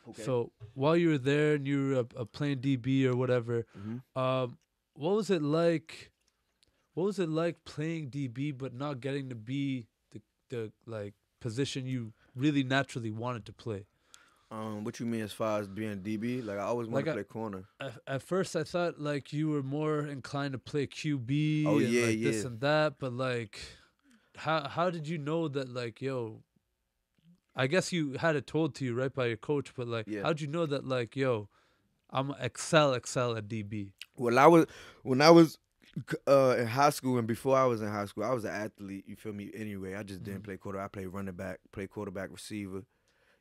Okay. So while you were there and you were playing DB or whatever, what was it like? What was it like playing DB but not getting to be the like position you really naturally wanted to play? What you mean as far as being DB? Like I always want to play corner. At first, I thought like you were more inclined to play QB. Oh, and, yeah, like, yeah. this and that. But like, how did you know that? Like, yo, I guess you had it told to you right by your coach. But like, Yeah. how'd you know that? Like, yo, I'm excel at DB. When I was in high school and before I was in high school, I was an athlete. You feel me? Anyway, I just didn't play quarterback. I played running back, played quarterback, receiver.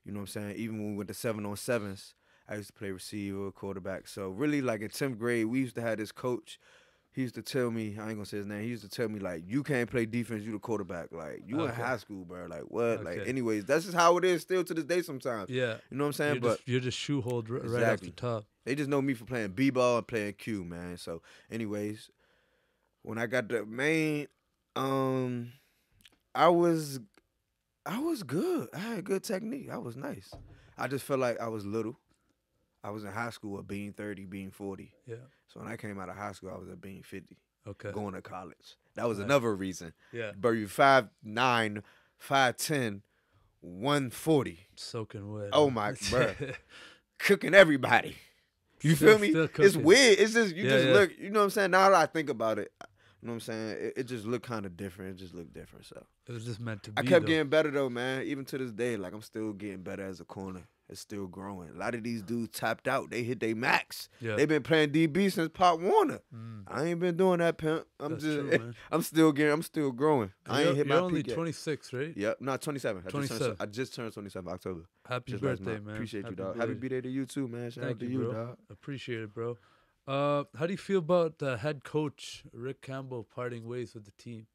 You know what I'm saying? Even when we went to 7-on-7s, I used to play receiver, quarterback. So really, like in 10th grade, we used to have this coach. He used to tell me, I ain't gonna say his name. He used to tell me like, you can't play defense. You the quarterback. Like you in high school, bro. Like what? Like anyways, that's just how it is still to this day sometimes. Yeah. You know what I'm saying? You're just shoeholed right off Exactly. the top. They just know me for playing b-ball and playing Q, man. So, anyways, when I got to Maine, I was good. I had good technique. I was nice. I just felt like I was little. I was in high school at being 30, being 40. Yeah. So when I came out of high school, I was at being 50. Okay. Going to college. That was another reason. Yeah. But you 5'9", 5'10", 140. Soaking wet. Oh my, bro. Cooking everybody. You feel me? It's weird. It's just, you just look, you know what I'm saying? Now that I think about it, you know what I'm saying? It just looked kind of different. It just looked different. So it was just meant to be. I kept getting better though, man. Even to this day, like I'm still getting better as a corner. It's still growing. A lot of these dudes tapped out. They hit their max. Yeah. They been playing DB since Pop Warner. I ain't been doing that, pimp. I'm I'm still growing. I ain't hit my peak yet. You're only 26, right? Yep, not 27. 27. I just turned 27 October. Happy birthday, man. Appreciate you, dog. Happy birthday to you too, man. Shout out to you, bro. dog. Appreciate it, bro. How do you feel about head coach Rick Campbell parting ways with the team?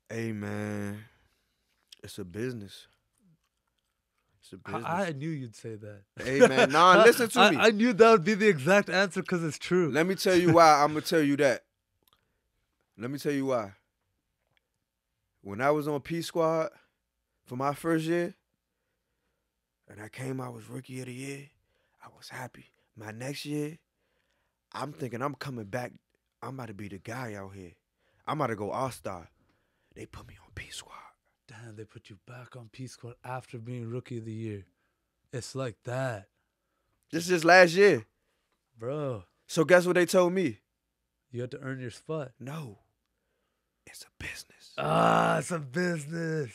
Hey, man, it's a business. It's a business. I knew you'd say that. Hey, man, nah, listen to me. I knew that would be the exact answer because it's true. Let me tell you why. I'm going to tell you that. Let me tell you why. When I was on P Squad for my first year, and I was Rookie of the Year, I was happy. My next year, I'm thinking I'm coming back. I'm about to be the guy out here. I'm about to go All-Star. They put me on P Squad. Damn, they put you back on P Squad after being Rookie of the Year. It's like that. This is last year. Bro. So guess what they told me? You had to earn your spot. No. It's a business. It's a business.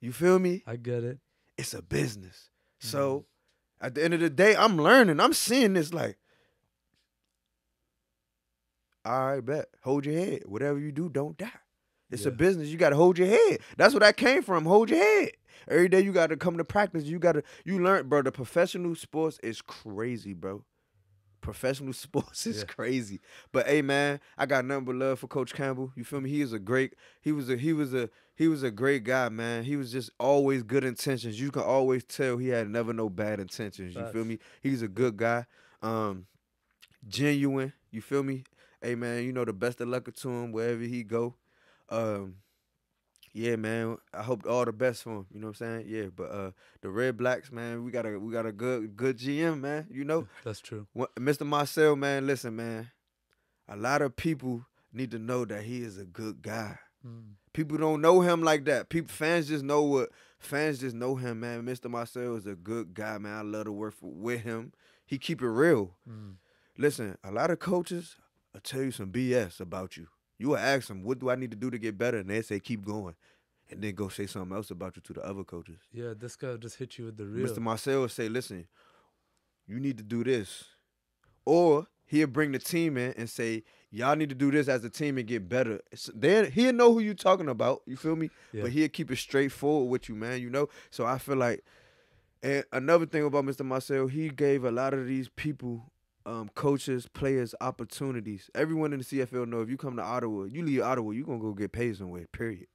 You feel me? I get it. It's a business. So at the end of the day, I'm learning. I'm seeing this like, all right, bet. Hold your head. Whatever you do, don't die. It's a business. You got to hold your head. That's where that came from. Hold your head. Every day you got to come to practice. You learn, bro. The professional sports is crazy, bro. Professional sports is crazy. But hey, man, I got nothing but love for Coach Campbell. You feel me? He was a great guy, man. He was just always good intentions. You can always tell he had never no bad intentions. You feel me? He's a good guy. Genuine. You feel me? Hey, man, you know, the best of luck to him wherever he go. Yeah, man, I hope all the best for him. You know what I'm saying? Yeah, but the Red Blacks, man, we got a good GM, man. You know, that's true. Mr. Marcel, man, listen, man. A lot of people need to know that he is a good guy. People don't know him like that. Fans just know him, man. Mr. Marcel is a good guy, man. I love to work with him. He keep it real. Listen, a lot of coaches will tell you some BS about you. You will ask them, what do I need to do to get better? And they say, keep going. And then go say something else about you to the other coaches. Yeah, this guy will just hit you with the real. Mr. Marcel will say, listen, you need to do this. Or he'll bring the team in and say, y'all need to do this as a team and get better. Then he'll know who you're talking about. You feel me? Yeah. But he'll keep it straightforward with you, man, you know? So I feel like, and another thing about Mr. Marcel, he gave a lot of these people coaches, players, opportunities. Everyone in the CFL know if you come to Ottawa, you leave Ottawa, you're going to go get paid somewhere, period.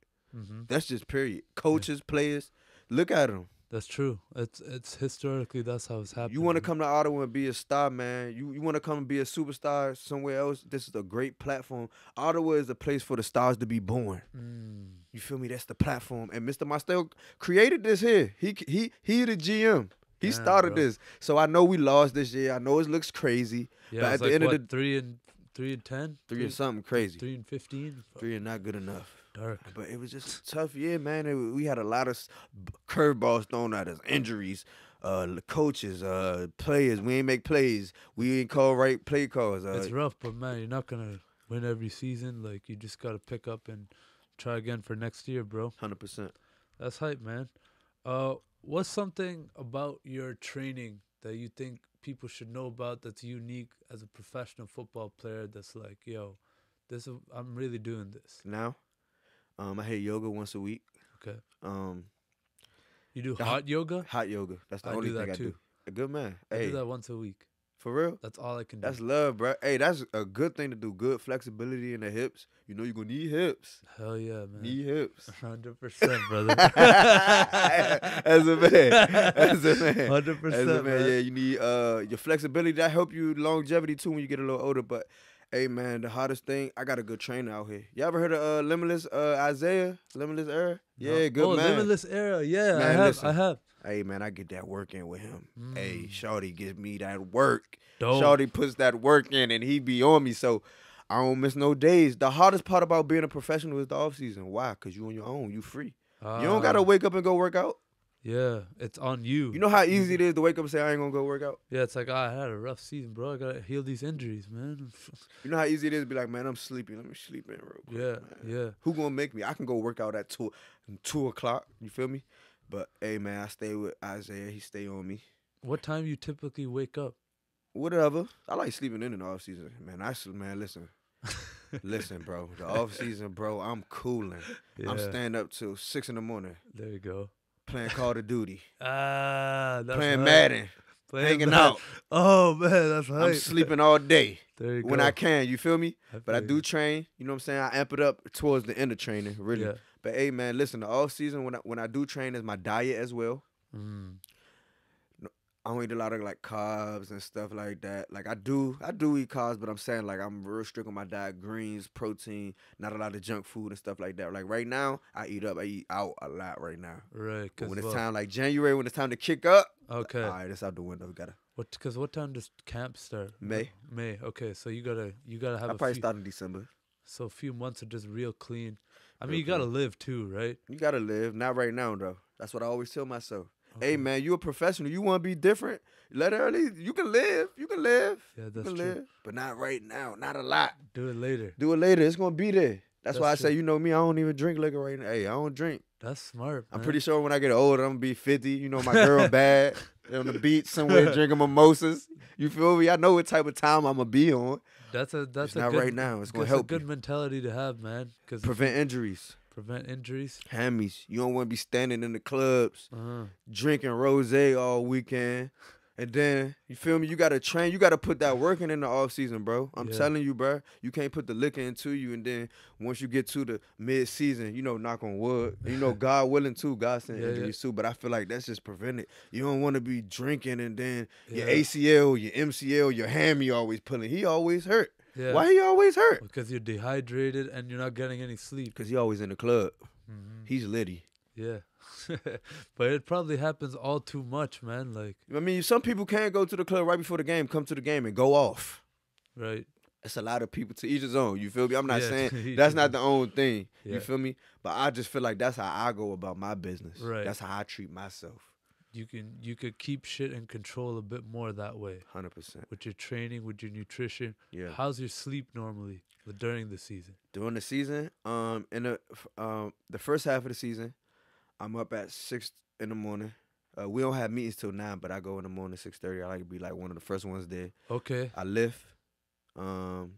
That's just period. Coaches, players, look at them. That's true. It's historically, that's how it's happening. You want to come to Ottawa and be a star, man. You want to come and be a superstar somewhere else, this is a great platform. Ottawa is a place for the stars to be born. You feel me? That's the platform. And Mr. Marcel created this here. He the GM. He started this. So I know we lost this year. I know it looks crazy. Yeah, but at the end of the 3 and 10? 3 and something crazy. 3 and 15? 3 and not good enough. Dark. But it was just a tough year, man. We had a lot of curveballs thrown at us. Injuries, coaches, players. We ain't make plays. We ain't call right play calls. It's rough, but man, you're not going to win every season. Like, you just got to pick up and try again for next year, bro. 100%. That's hype, man. What's something about your training that you think people should know about that's unique as a professional football player that's like, yo, I'm really doing this? Now, I hit yoga once a week. Okay. You do hot yoga? Hot yoga. That's the only thing I do. A good man. I do that once a week. For real? That's all I can do. That's love, bro. Hey, that's a good thing to do. Good flexibility in the hips. You know you're going to need hips. Hell yeah, man. Need hips. 100%, brother. As a man. 100%, As a man, man. yeah, you need your flexibility. That help you longevity, too, when you get a little older. But, hey, man, the hardest thing, I got a good trainer out here. You ever heard of Limitless Isaiah? Limitless Era? Yeah, good man. Limitless Era. Yeah, man, I have. Hey, man, I get that work in with him. Hey, Shawty gives me that work. Dope. Shawty puts that work in, and he be on me, so I don't miss no days. The hardest part about being a professional is the offseason. Why? Because you on your own. You free. You don't got to wake up and go work out. Yeah, it's on you. You know how easy it is to wake up and say I ain't gonna go work out. Yeah, it's like I had a rough season, bro. I gotta heal these injuries, man. You know how easy it is to be like, man, I'm sleepy. Let me sleep in real quick. Yeah, Man. yeah. Who gonna make me? I can go work out at 2 o'clock. You feel me? But hey, man, I stay with Isaiah. He stay on me. What time you typically wake up? Whatever. I like sleeping in the off season, man. Man, listen, bro. The off season, bro. I'm cooling. Yeah. I'm staying up till 6 in the morning. There you go. Playing Call of Duty. That's playing hype. Madden. Hanging out. Oh man, that's hype. I'm sleeping all day. There you when go. I can, you feel me? But I feel do you. train. You know what I'm saying? I amp it up towards the end of training, really. Yeah. But hey, man, listen. The off season when I do train is my diet as well. I don't eat a lot of like carbs and stuff like that. Like I do eat carbs, but I'm saying like I'm real strict on my diet: greens, protein, not a lot of junk food and stuff like that. Like right now, I eat out a lot right now. Right. But when it's time like January, when it's time to kick up, okay. All right, it's out the window. We gotta. Because what time does camp start? May. May. Okay, so you gotta have. I probably start in December. So a few months of just real clean. I mean, you gotta live too, right? You gotta live. Not right now, though. That's what I always tell myself. Okay. Hey, man, you a professional. You want to be different. Let early. You can live. You can live. Yeah, that's true. Live. But not right now. Not a lot. Do it later. Do it later. It's gonna be there. That's why I say, you know me, I don't even drink liquor right now. Hey, I don't drink. That's smart, man. I'm pretty sure when I get older, I'm gonna be 50. You know, my girl bad on the beach somewhere drinking mimosas. You feel me? I know what type of time I'm gonna be on. That's it's a not good, right now. It's gonna help. It's a good mentality to have, man. Cause prevent injuries. Hammies. You don't want to be standing in the clubs drinking rosé all weekend. And then, you feel me? You got to train. You got to put that work in the off season, bro. I'm telling you, bro. You can't put the liquor into you. And then once you get to the mid-season, you know, knock on wood. You know, God willing, too. God sent injuries, too. But I feel like that's just prevented. You don't want to be drinking and then your ACL, your MCL, your hammy always pulling. He always hurt. Yeah. Why he always hurt? Because you're dehydrated and you're not getting any sleep. Because he always in the club. He's litty. Yeah. But it probably happens all too much, man. Like, I mean, some people can't go to the club right before the game, come to the game and go off. Right. It's a lot of people, to each his own. You feel me? I'm not saying that's not the only thing. Yeah. You feel me? But I just feel like that's how I go about my business. Right. That's how I treat myself. You could keep shit in control a bit more that way. 100%. With your training, with your nutrition. Yeah. How's your sleep normally during the season? During the season, in the first half of the season, I'm up at 6 in the morning. We don't have meetings till 9, but I go in the morning 6:30. I like to be like one of the first ones there. Okay. I lift. Then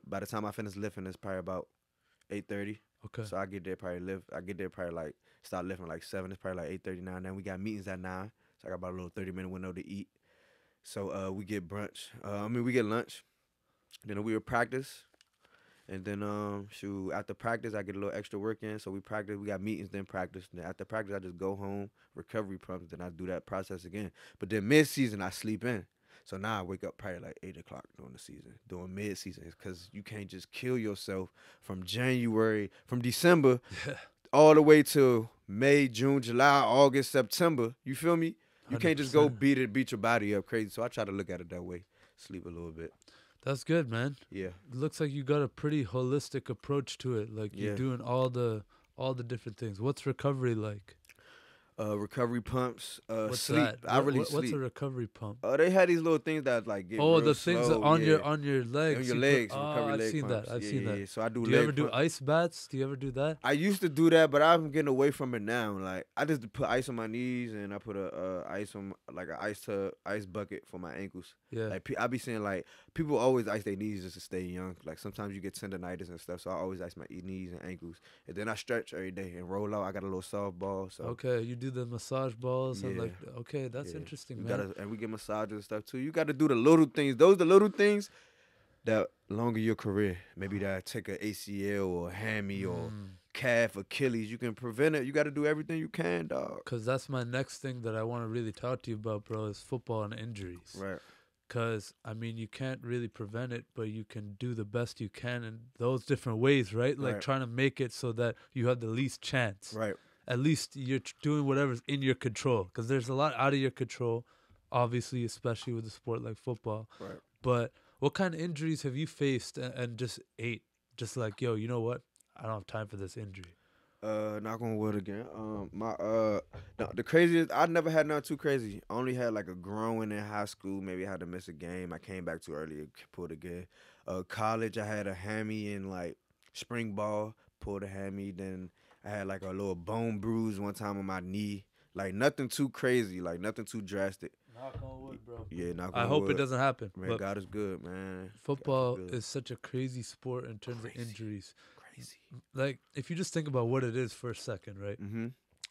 by the time I finish lifting, it's probably about 8:30. Okay. So I get there probably like start lifting like 7. It's probably like 8:39. Then we got meetings at 9. So I got about a little 30-minute window to eat. So we get brunch. We get lunch. Then we would practice. And then after practice I get a little extra work in. So we practice, we got meetings, then practice. Then after practice I just go home, recovery pumps, then I do that process again. But then mid-season I sleep in. So now I wake up probably like 8 o'clock during the season, during mid-season, because you can't just kill yourself from December all the way to May, June, July, August, September. You feel me? You 100%. Can't just go beat your body up crazy. So I try to look at it that way, sleep a little bit. That's good, man. Yeah. It looks like you got a pretty holistic approach to it. Like you're doing all the different things. What's recovery like? Recovery pumps, what's sleep. That? I really what's sleep. What's a recovery pump? They had these little things that like get the real things slow. on your legs. On your legs. Recovery leg I've seen pumps. that. I've seen that. So I do. Do you ever do ice baths? Do you ever do that? I used to do that, but I'm getting away from it now. Like I just put ice on my knees and I put ice on like an ice bucket for my ankles. Yeah. Like I be seeing like people always ice their knees just to stay young. Like sometimes you get tendonitis and stuff, so I always ice my knees and ankles. And then I stretch every day and roll out. I got a little softball. So okay, you do the massage balls and like okay, that's interesting, man. And we get massages and stuff too. You got to do the little things. Those the little things that longer your career. Maybe that take a ACL or a hammy or calf, Achilles. You can prevent it. You got to do everything you can, dog. Because that's my next thing that I want to really talk to you about, bro, is football and injuries. Right. Because, I mean, you can't really prevent it, but you can do the best you can in those different ways, right? Like trying to make it so that you have the least chance. Right. At least you're doing whatever's in your control. Because there's a lot out of your control, obviously, especially with a sport like football. Right. But what kind of injuries have you faced and just ate? Just like, yo, you know what? I don't have time for this injury. Knock on wood again. The craziest, I never had nothing too crazy. I only had like a growing in high school. Maybe I had to miss a game. I came back too early, pulled again. College, I had a hammy in like spring ball, pulled a hammy. Then I had like a little bone bruise one time on my knee. Like nothing too crazy, like nothing too drastic. Knock on wood, bro. Yeah, knock I on hope wood. it doesn't happen. Man, But God is good, man. football is such a crazy sport in terms of injuries. Crazy. Like, if you just think about what it is for a second, right? Mm-hmm.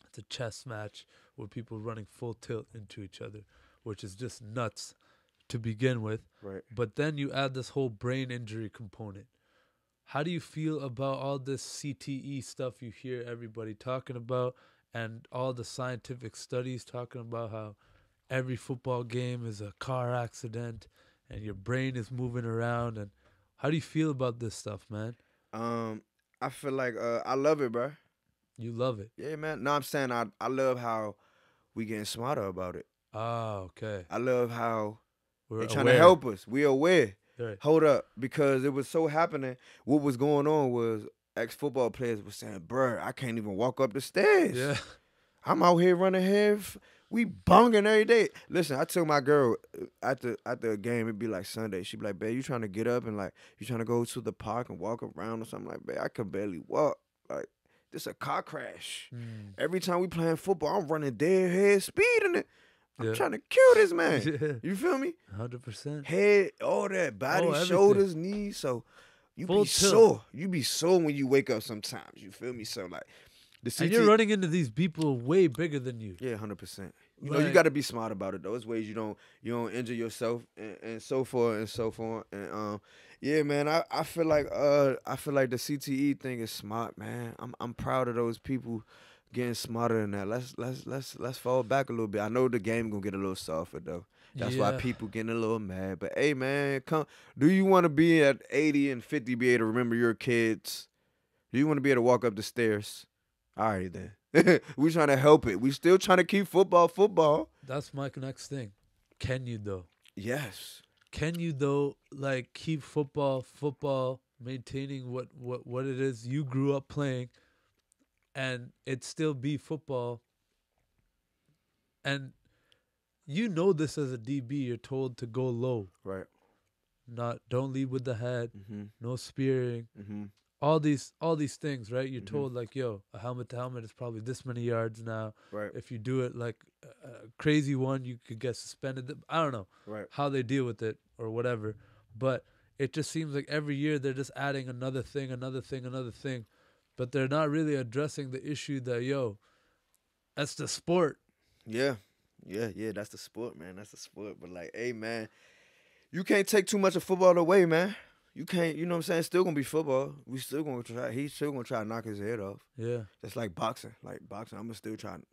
It's a chess match with people running full tilt into each other, which is just nuts to begin with. Right. But then you add this whole brain injury component. How do you feel about all this CTE stuff you hear everybody talking about, and all the scientific studies talking about how every football game is a car accident and your brain is moving around? And how do you feel about this stuff, man? I feel like I love it, bro. You love it. Yeah, man. No, I'm saying I love how we getting smarter about it. Ah, okay. I love how We're they trying to aware. help us. We aware. Right. Hold up, because it was so happening. What was going on was ex-football players were saying, bruh, I can't even walk up the stairs. Yeah. I'm out here running here. We bunging every day. Listen, I tell my girl after a game, it'd be like Sunday. She'd be like, babe, you trying to get up and like, you trying to go to the park and walk around or something? Like, babe, I can barely walk. Like, this a car crash. Every time we playing football, I'm running dead head speeding it. I'm trying to kill this man. Yeah. You feel me? 100%. Head, all that, body, everything. shoulders, knees. So you Full be tilt. sore. You be sore when you wake up sometimes. You feel me? So like the CT. And you're running into these people way bigger than you. Yeah, 100%. You know, you Like- got to be smart about it. Those ways you don't injure yourself and so forth and so forth. And yeah, man, I feel like the CTE thing is smart, man. I'm proud of those people getting smarter than that. Let's fall back a little bit. I know the game gonna get a little softer though. That's why Yeah. people getting a little mad. But hey, man, do you want to be at 80 and 50 be able to remember your kids? Do you want to be able to walk up the stairs? All right then. We trying to help it. We still trying to keep football. That's my next thing. Can you though? Yes. Can you though, like, keep football, maintaining what it is you grew up playing, and it still be football? And you know this as a DB, you're told to go low. Right. Don't lead with the head, Mm-hmm. no spearing. Mm-hmm. All these things, right? You're Mhm. told like, yo, a helmet to helmet is probably this many yards now. Right. If you do it like a crazy one, you could get suspended. I don't know Right. how they deal with it or whatever, but it just seems like every year they're just adding another thing, but they're not really addressing the issue that, yo, that's the sport. Yeah. That's the sport, man. That's the sport. But like, hey, man, you can't take too much of football away, man. You can't, you know what I'm saying? It's still gonna be football. We still gonna try. He's still gonna try to knock his head off. Yeah, Just like boxing. I'm gonna still try to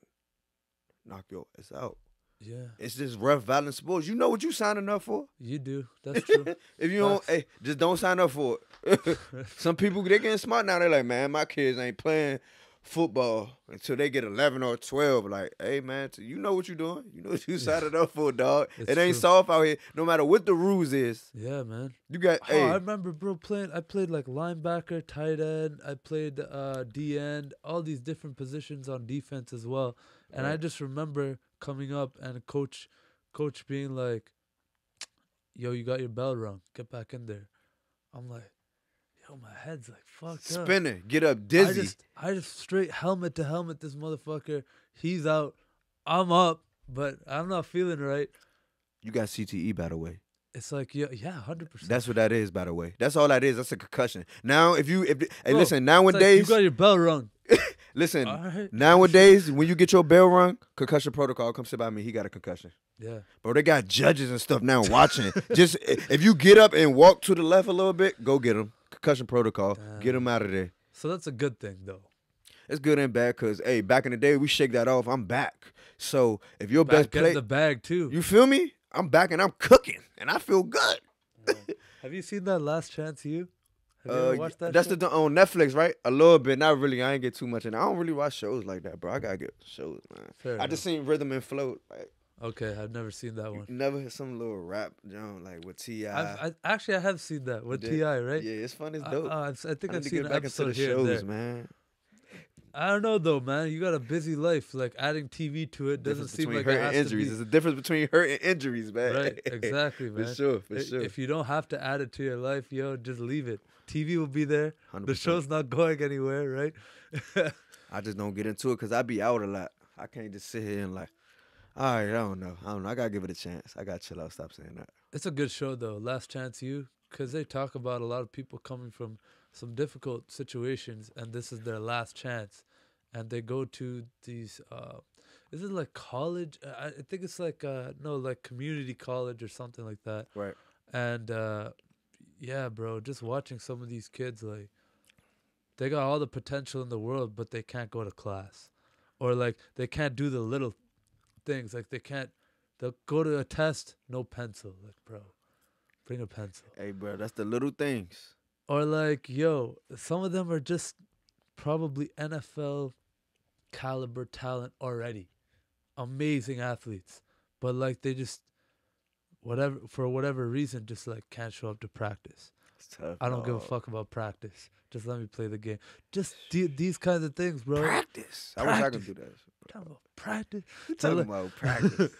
knock your ass out. yeah, It's just rough, violent sports. You know what you signing up for. you do. That's true. If you don't, hey, just don't sign up for it. Some people, they getting smart now. They're like, man, my kids ain't playing football until they get 11 or 12. Like, hey, man, you know what you doing. You know what you signed up for, dog. It's It ain't true. soft out here. No matter what the rules is. Yeah, man. You got, Oh, hey. I remember, bro, I played like linebacker, tight end. I played D end, all these different positions on defense as well. And I Right. just remember coming up and coach being like, yo, you got your bell rung. Get back in there. I'm like, yo, my head's like fucked up. Spinning, get up dizzy. I just straight helmet to helmet this motherfucker. He's out. I'm up, but I'm not feeling right. You got CTE, by the way. It's like, yeah, 100%. That's what that is, by the way. That's all that is. That's a concussion. Now, hey, Bro, listen, It's like, nowadays, you got your bell rung. listen, All right. nowadays, when you get your bell rung, concussion protocol, come sit by me. He got a concussion. Yeah. Bro, they got judges and stuff now watching. Just if you get up and walk to the left a little bit, go get him. Concussion protocol. Get him out of there. So that's a good thing, though. It's good and bad because, hey, back in the day, we shake that off. I'm back. So if your Back best get play, the bag, too. you feel me? I'm back and I'm cooking and I feel good. Have you seen that Last Chance You? Have you ever watched that That's show? on Netflix, right? A little bit, not really. I ain't get too much in. I don't really watch shows like that, bro. I gotta get shows, man. Fair I just seen Rhythm and Flow. Like, Okay, I've never seen that one. never had some little rap, John, like with Ti. I have seen that with Yeah. Ti, right? Yeah, it's fun. It's dope. I think I I've need to seen get an back into episode the here and there. shows, man. I don't know though, man. You got a busy life. Like adding TV to it doesn't seem like hurt it has and injuries. to be. There's a difference between hurt and injuries, man. Right, exactly, man. For sure, for sure. If you don't have to add it to your life, yo, just leave it. TV will be there. 100%. The show's not going anywhere, right? I just don't get into it because I be out a lot. I can't just sit here and like, all right, I don't know. I gotta give it a chance. I gotta chill out. Stop saying that. It's a good show though, Last Chance U, because they talk about a lot of people coming from some difficult situations, and this is their last chance, and they go to these. Is it like college? I think it's like no, like community college or something like that. Right. And yeah, bro, just watching some of these kids, like they got all the potential in the world, but they can't go to class, or like they can't do the little things. Like they'll go to a test, no pencil. Like, bro, bring a pencil. Hey, bro, that's the little things. Or like, yo, some of them are just probably NFL caliber talent already. Amazing athletes. But like they just for whatever reason just like can't show up to practice. It's tough. I don't give a fuck about practice. Just let me play the game. Just these kinds of things, bro. Practice. I wish I could do that. Talking about practice. Talking about practice.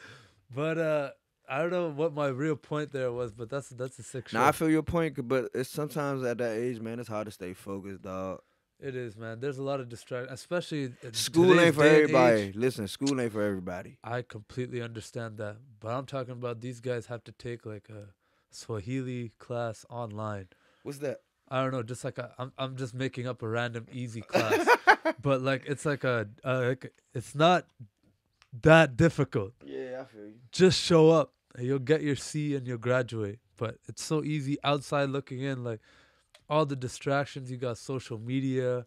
But I don't know what my real point there was, but that's a sick show. Now I feel your point, but it's sometimes at that age, man, it's hard to stay focused, dog. It is, man. There's a lot of distraction, especially in School ain't for day and everybody. age. Listen, school ain't for everybody. I completely understand that, but I'm talking about these guys have to take like a Swahili class online. What's that? I don't know, just like I'm just making up a random easy class, but like it's like it's not that difficult. Yeah, I feel you. Just show up and you'll get your C and you'll graduate. But it's so easy outside looking in, like all the distractions. You got social media,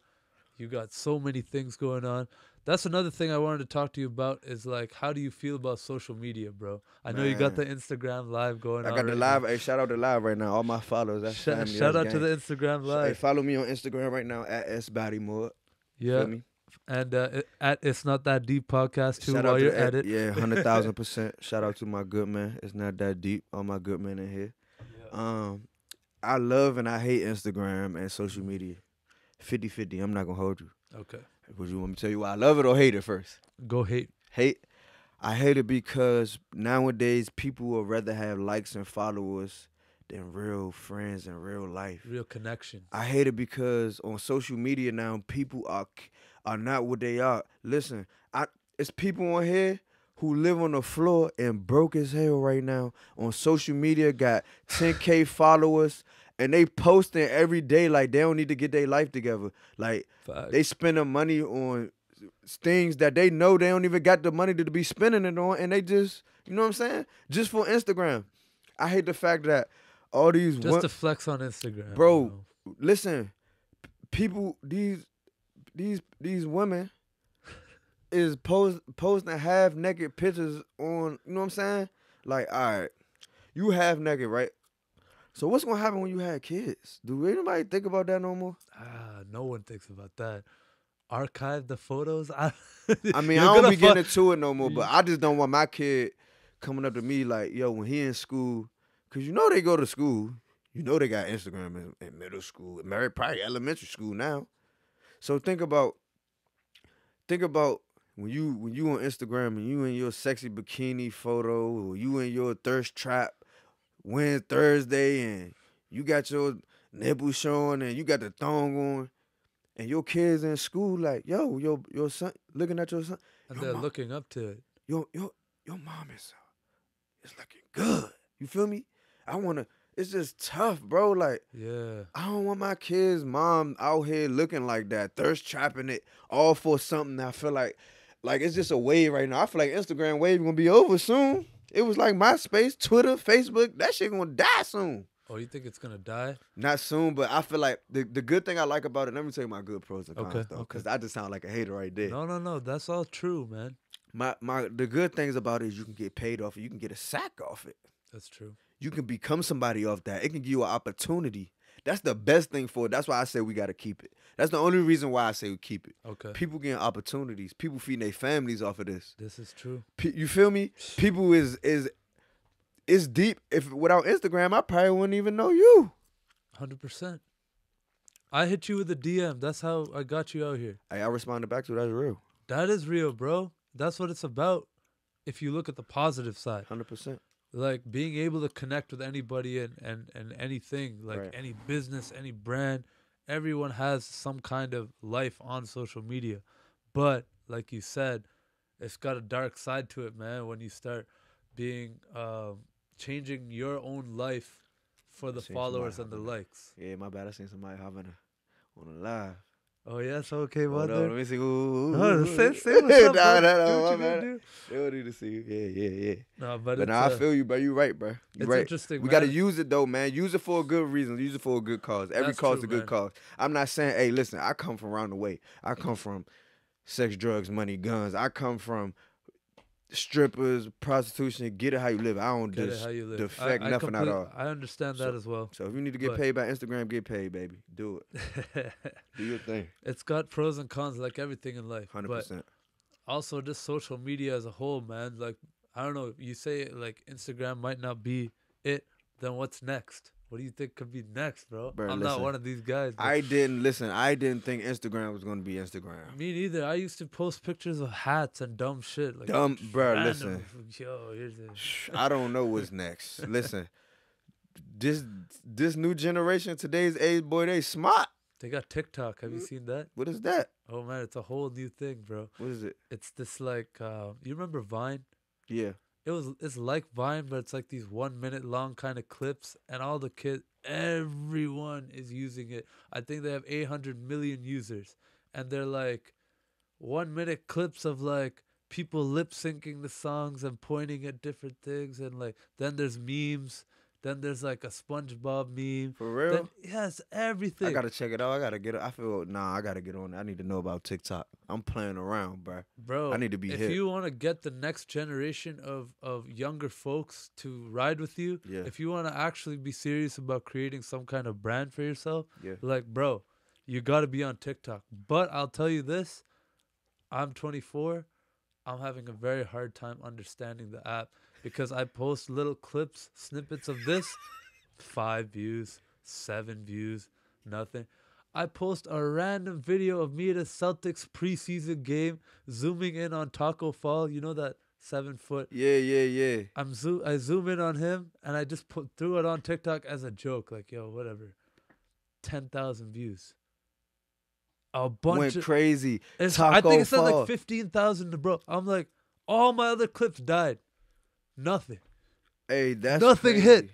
you got so many things going on. That's another thing I wanted to talk to you about is like, how do you feel about social media, bro? I know you got the Instagram live going on. I got the live. Hey, shout out to live right now. All my followers. That's family. Shout out gang. to the Instagram live. Hey, follow me on Instagram right now at @sbaltimore. Yeah. Feel me? And at It's Not That Deep podcast too Shout while out you're to at it. Yeah, 100,000%. Shout out to my good man. It's not that deep. All my good men in here. Yeah. I love and I hate Instagram and social media. 50-50. I'm not gonna hold you. Okay. Would you want me to tell you why I love it or hate it first? Go hate. Hate. I hate it because nowadays people would rather have likes and followers than real friends in real life. Real connection. I hate it because on social media now people are not what they are. Listen, it's people on here who live on the floor and broke as hell right now on social media, got 10K followers, and they posting every day like they don't need to get their life together. Like they spending money on things that they know they don't even got the money to be spending it on, and they just, you know what I'm saying? Just for Instagram. I hate the fact that all these just to flex on Instagram, bro. Listen, people, these women is posting half naked pictures on, you know what I'm saying? Like, all right, you half naked, right? So what's gonna happen when you have kids? Do anybody think about that no more? No one thinks about that. Archive the photos. I mean, I don't be getting into it no more, but I just don't want my kid coming up to me like, yo, when he in school, cause you know they go to school, you know they got Instagram in middle school, probably elementary school now. So think about when you on Instagram and you in your sexy bikini photo, or you in your thirst trap when Thursday and you got your nipples showing and you got the thong on, and your kids in school like, yo, your son looking at your son, and they're looking up to it. Your mom is looking good. You feel me? It's just tough, bro. Like, yeah, I don't want my kid's mom out here looking like that, thirst trapping it all for something that I feel like it's just a wave right now. I feel like Instagram wave gonna be over soon. It was like MySpace, Twitter, Facebook. That shit gonna die soon. Oh, you think it's gonna die? Not soon, but I feel like the good thing I like about it. Let me tell you my good pros and cons, though, because I just sound like a hater right there. No, that's all true, man. The good things about it is you can get paid off it. You can get a sack off it. That's true. You can become somebody off that. It can give you an opportunity. That's the best thing for it. That's why I say we got to keep it. That's the only reason why I say we keep it. Okay. People getting opportunities. People feeding their families off of this. This is true. You feel me? People is deep. If without Instagram, I probably wouldn't even know you. 100%. I hit you with a DM. That's how I got you out here. Hey, I responded back to it. That's real. That is real, bro. That's what it's about. If you look at the positive side, 100%. like being able to connect with anybody and anything, like Right. any business, any brand, everyone has some kind of life on social media. But like you said, it's got a dark side to it, man. When you start being changing your own life for the seen followers somebody and the hopping likes. Yeah, my bad. I seen somebody hopping on a live. Oh yes, okay, Hold mother. on, let me see. Ooh, Oh, ooh, say ooh. what's up, Nah, bro. Do no, what my you gonna bad. do. They don't need to see you. Yeah. No, But it's nah, I feel you, bro. You right, bro. You it's right. interesting, We man. gotta use it though, man. Use it for a good reason. Use it for a good cause. Every That's cause true, a good man. cause. I'm not saying, hey, listen, I come from around the way. I come from sex, drugs, money, guns. I come from strippers, prostitution. Get it how you live. I don't Get it how you live. defect nothing at all. I understand that as well. So if you need to get But- paid by Instagram, get paid, baby. Do it. Do your thing. It's got pros and cons like everything in life. 100%. But also just social media as a whole, man. Like, I don't know, you say like Instagram might not be it, then what's next? What do you think could be next, bro? Bro, I'm listen, not one of these guys. But I didn't think Instagram was gonna be Instagram. me neither. I used to post pictures of hats and dumb shit. Like Dumb, bro. random, Listen, yo, here's a I don't know what's next. Listen, this new generation, today's age, boy, they smart. They got TikTok. Have you seen that? What is that? Oh man, it's a whole new thing, bro. What is it? It's this like you remember Vine? Yeah. It's like Vine, but it's like these 1 minute long kind of clips, and all the kids, everyone is using it. I think they have 800 million users, and they're like 1 minute clips of like people lip syncing the songs and pointing at different things, and like then there's memes, then there's like a SpongeBob meme. For real? Then, yes, everything. I gotta check it out. I gotta get it. I gotta get on it. I need to know about TikTok. I'm playing around, Bro, I need to be if hip. you want to get the next generation of younger folks to ride with you, Yeah. if you want to actually be serious about creating some kind of brand for yourself, Yeah. like, bro, you got to be on TikTok. But I'll tell you this, I'm 24. I'm having a very hard time understanding the app because I post little clips, snippets of this, 5 views, 7 views, nothing. I post a random video of me at a Celtics preseason game, zooming in on Taco Fall. You know that 7 foot. Yeah. I zoom in on him, and I just threw it on TikTok as a joke, like, yo, whatever. 10,000 views. A bunch Went of crazy. I think it said Fall. like 15,000, bro. I'm like, all my other clips died. Nothing. Hey, that's Nothing crazy. hit.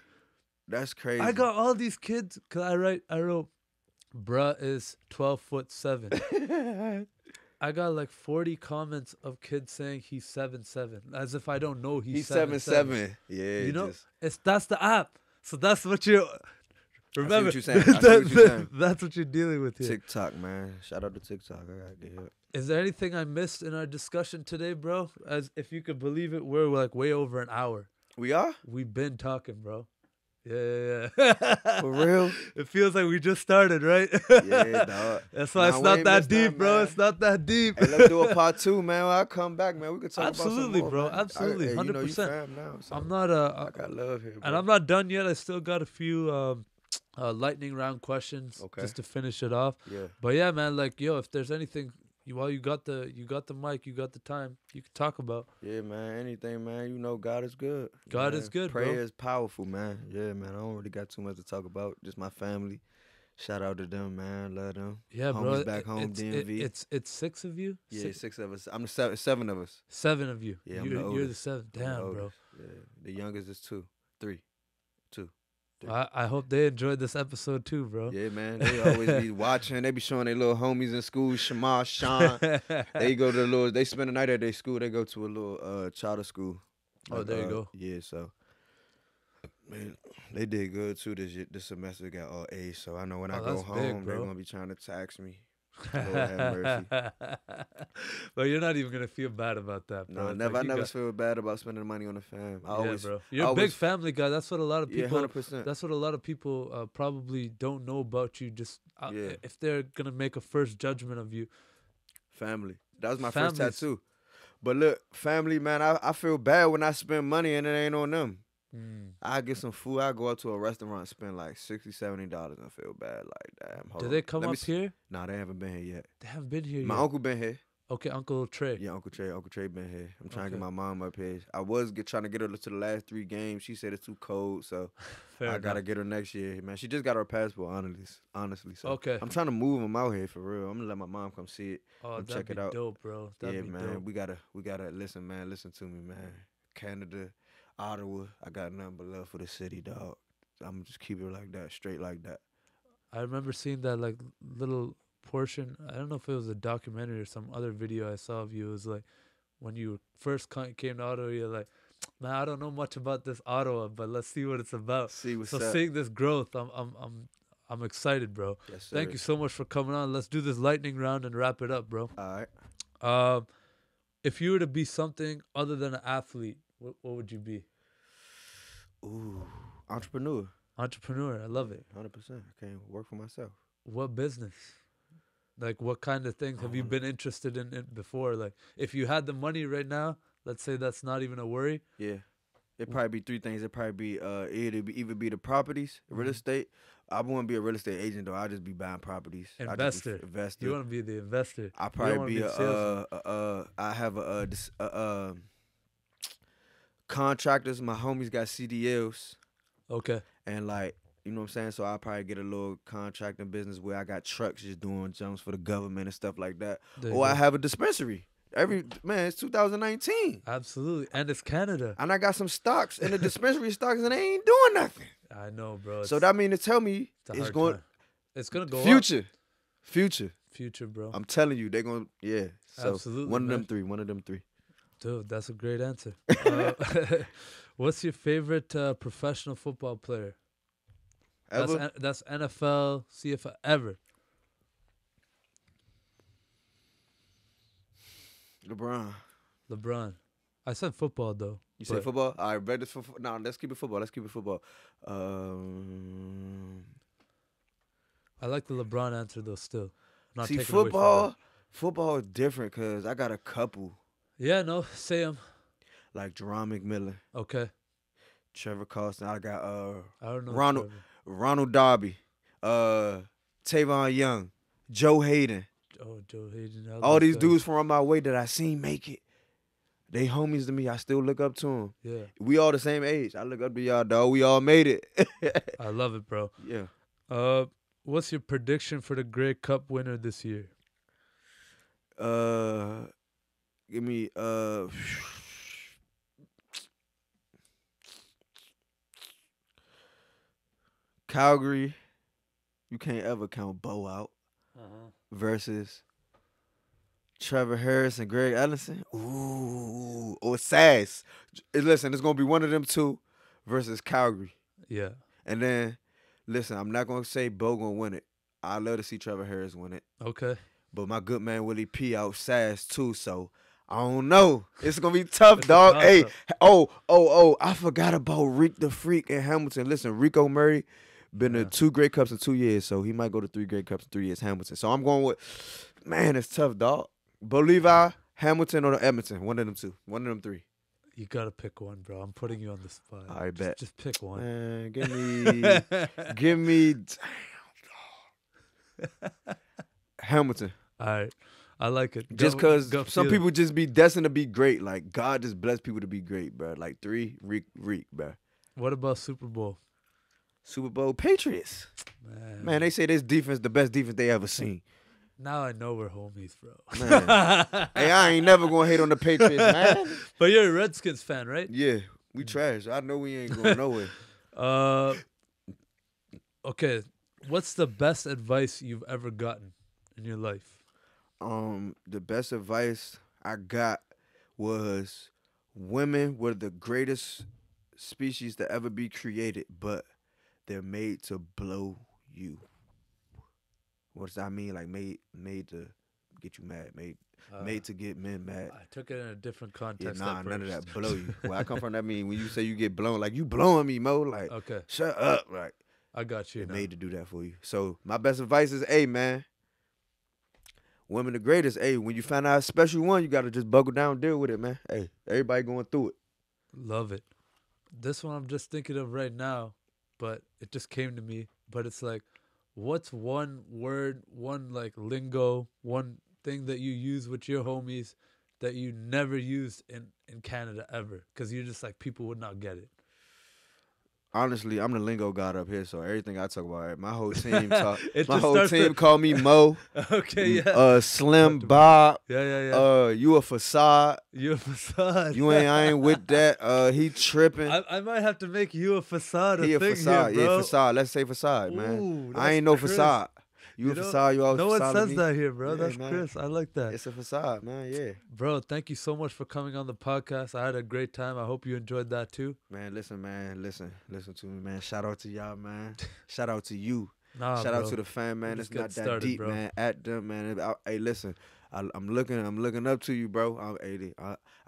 That's crazy. I got all these kids because I wrote, bruh is 12'7". I got like 40 comments of kids saying he's 7'7", as if I don't know he's 7'7". Yeah. You know, just- that's the app. So that's what you remember. what you're saying. I see what you're saying. That's what you're dealing with here. TikTok, man. Shout out to TikTok. I gotta get hip. Is there anything I missed in our discussion today, bro? As if you could believe it, we're like way over an hour. We are? We've been talking, bro. Yeah. For real? It feels like we just started, right? Yeah, dog. That's why Nah, it's we not ain't that missed deep, nothing, bro. man. It's not that deep. Hey, let's do a part 2, man. When I come back, man, we can talk Absolutely, about some bro. more, man. Absolutely, Hey, you know, you 100%. fam now, so I'm not I got love here, bro. and I'm not done yet. I still got a few lightning round questions Okay. just to finish it off. Yeah. But yeah, man, like, yo, if there's anything while you got the mic, you got the time, you can talk about. Yeah, man. Anything, man. You know, God is good. God man. is good, Prayer bro. is powerful, man. Yeah, man. I don't really got too much to talk about. Just my family. Shout out to them, man. Love them. Yeah, Homies bro. back home, DMV. It's 6 of you. Yeah, 6 of us. I'm the 7 of us. 7 of you. Yeah, I'm you're the the oldest. 7th. I'm the Damn, bro. oldest. Yeah. The youngest is 2. 3. I hope they enjoyed this episode too, bro. Yeah, man. They always be watching. They be showing their little homies in school, Shamar, Sean. They go to the little, they spend the night at their school. They go to a little charter school. Oh, there you go. Yeah, so, man, they did good too this semester. Got all A's. So I know when I go that's home, big, they're bro. going to be trying to tax me. Lord have mercy. But you're not even gonna feel bad about that, bro. No, It's never. like I you never got- feel bad about spending money on the fam. I always, bro. You're a big always- family guy. That's what a lot of yeah, people. 100%. That's what a lot of people probably don't know about you. Just Yeah. if they're gonna make a first judgment of you. Family. That was my Families. first tattoo. But look, family, man, I feel bad when I spend money and it ain't on them. I get some food. I go up to a restaurant and spend like $60, $70 and feel bad like that. Do they come up here? Nah, they haven't been here yet. They haven't been here yet. My uncle been here. Okay, Uncle Trey. Yeah, Uncle Trey been here. I'm trying to get my mom up here. I was trying to get her to the last 3 games. She said it's too cold, so I gotta get her next year. Man, she just got her passport, honestly. So okay, I'm trying to move them out here for real. I'm gonna let my mom come see it. Oh, that'd check be it out. dope, bro. That'd be man. Dope. We gotta listen, man. Listen to me, man. Canada, Ottawa. I got nothing but love for the city, dog. I'm just keep it like that, straight like that. I remember seeing that like little portion. I don't know if it was a documentary or some other video I saw of you. It was like when you first came to Ottawa, you're like, man, I don't know much about this Ottawa, but let's see what it's about. See what's so up. Seeing this growth, I'm excited, bro. Yes, sir. Thank you so much for coming on. Let's do this lightning round and wrap it up, bro. All right. If you were to be something other than an athlete, what would you be? Ooh, entrepreneur. Entrepreneur. I love it. 100%. I can't work for myself. What business? Like, what kind of things have you been interested in before? Like, if you had the money right now, let's say that's not even a worry. Yeah. It'd probably be 3 things. It'd probably be either be the properties, real estate. I wouldn't be a real estate agent, though. I'd just be buying properties. Investor. Investor. You want to be the investor. I'd probably be I have contractors. My homies got CDLs. Okay. And like, you know what I'm saying? So I'll probably get a little contracting business where I got trucks just doing jumps for the government and stuff like that. Or I have a dispensary. It's 2019. Absolutely. And it's Canada. And I got some stocks in the dispensary stocks and they ain't doing nothing. I know, bro. So that mean to tell me it's going to go future. up. Future, bro. I'm telling you, they're going to, yeah. So absolutely, one of them three. Dude, that's a great answer. What's your favorite professional football player? Ever? That's NFL, CFL, ever. LeBron. I said football, though. You say football? All right, bet this for no, let's keep it football. I like the LeBron answer, though, still. Not see, taking away from that. Football is different because I got a couple. Yeah, no, say them. Like Jerron McMillan. Okay. Trevor Carlson. I got I don't know Ronald Darby. Tavon Young. Joe Hayden. Oh, Joe Hayden. All these dudes from my way that I seen make it. They homies to me. I still look up to them. Yeah. We all the same age. I look up to y'all, dog. We all made it. I love it, bro. Yeah. What's your prediction for the Grey Cup winner this year? Give me Calgary. You can't ever count Bo out. Versus Trevor Harris and Greg Ellison. Ooh, or Sass. Listen, it's gonna be one of them two versus Calgary. Yeah. And then, listen, I'm not gonna say Bo gonna win it. I love to see Trevor Harris win it. Okay. But my good man Willie P out Sass too, so I don't know. It's gonna be tough, dog. Hey, I forgot about Rick the Freak in Hamilton. Listen, Rico Murray been to 2 Grey Cups in 2 years, so he might go to 3 Grey Cups in 3 years. Hamilton. So I'm going with, man, it's tough, dog. Bolivar, Hamilton, or Edmonton. One of them 2. One of them 3. You gotta pick one, bro. I'm putting you on the spot. I bet. Just pick one. Man, give me, Hamilton. All right. I like it. Just because some people just be destined to be great. Like, God just bless people to be great, bro. Like 3, Reek, bro. What about Super Bowl? Super Bowl Patriots. Man, they say this defense the best defense they ever seen. Now I know we're homies, bro. Man. Hey, I ain't never gonna hate on the Patriots, man. But you're a Redskins fan, right? Yeah, we trash. I know we ain't going nowhere. Okay. What's the best advice you've ever gotten in your life? The best advice I got was women were the greatest species to ever be created, but they're made to blow you. What does that mean? Like made to get you mad, made to get men mad. I took it in a different context. Yeah, none of that blow you. Where I come from, that mean when you say you get blown, like you blowing me, Mo. Like, okay, shut up, right? I got you. Made to do that for you. So my best advice is, hey man, women the greatest. Hey, when you find out a special one, you gotta just buckle down, deal with it, man. Hey, everybody going through it. Love it. This one I'm just thinking of right now, but it just came to me. But it's like, what's one word, one like lingo, one thing that you use with your homies that you never used in Canada ever? Because you're just like, people would not get it. Honestly, I'm the lingo god up here, so everything I talk about, my whole team talk. It My just whole starts team to- call me Mo. Okay, yeah. Slim Dr. Bob. Yeah. You a facade. You a facade. I ain't with that. He tripping. I might have to make you a facade He a thing facade. here, bro. Yeah, facade. Let's say facade, man. Ooh, I that's ain't no Chris. facade. You a know, facade. You always no one facade says me. that here, bro. Yeah, That's man. Chris. I like that. It's a facade, man. Yeah. Bro, thank you so much for coming on the podcast. I had a great time. I hope you enjoyed that too. Man, listen to me, man. Shout out to y'all, man. Shout out to you. Nah, Shout out bro. to the fan, man. Just It's not get that started, deep, bro. man. At them, man. Hey, listen. I'm looking up to you, bro.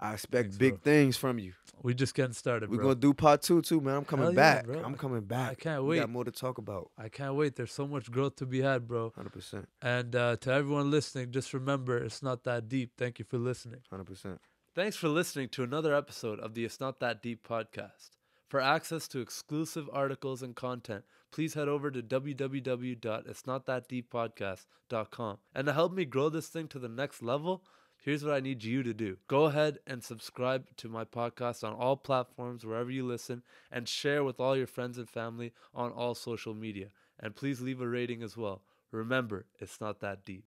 I expect Thanks, big bro. things from you. We just getting started, We're bro. gonna do part 2 too, man. I'm coming Hell yeah, back. bro. I'm coming back. I can't We wait. got more to talk about. I can't wait. There's so much growth to be had, bro. 100%. And to everyone listening, just remember, it's not that deep. Thank you for listening. 100%. Thanks for listening to another episode of the It's Not That Deep podcast. For access to exclusive articles and content, please head over to www.itsnotthatdeeppodcast.com. And to help me grow this thing to the next level, here's what I need you to do. Go ahead and subscribe to my podcast on all platforms, wherever you listen, and share with all your friends and family on all social media. And please leave a rating as well. Remember, it's not that deep.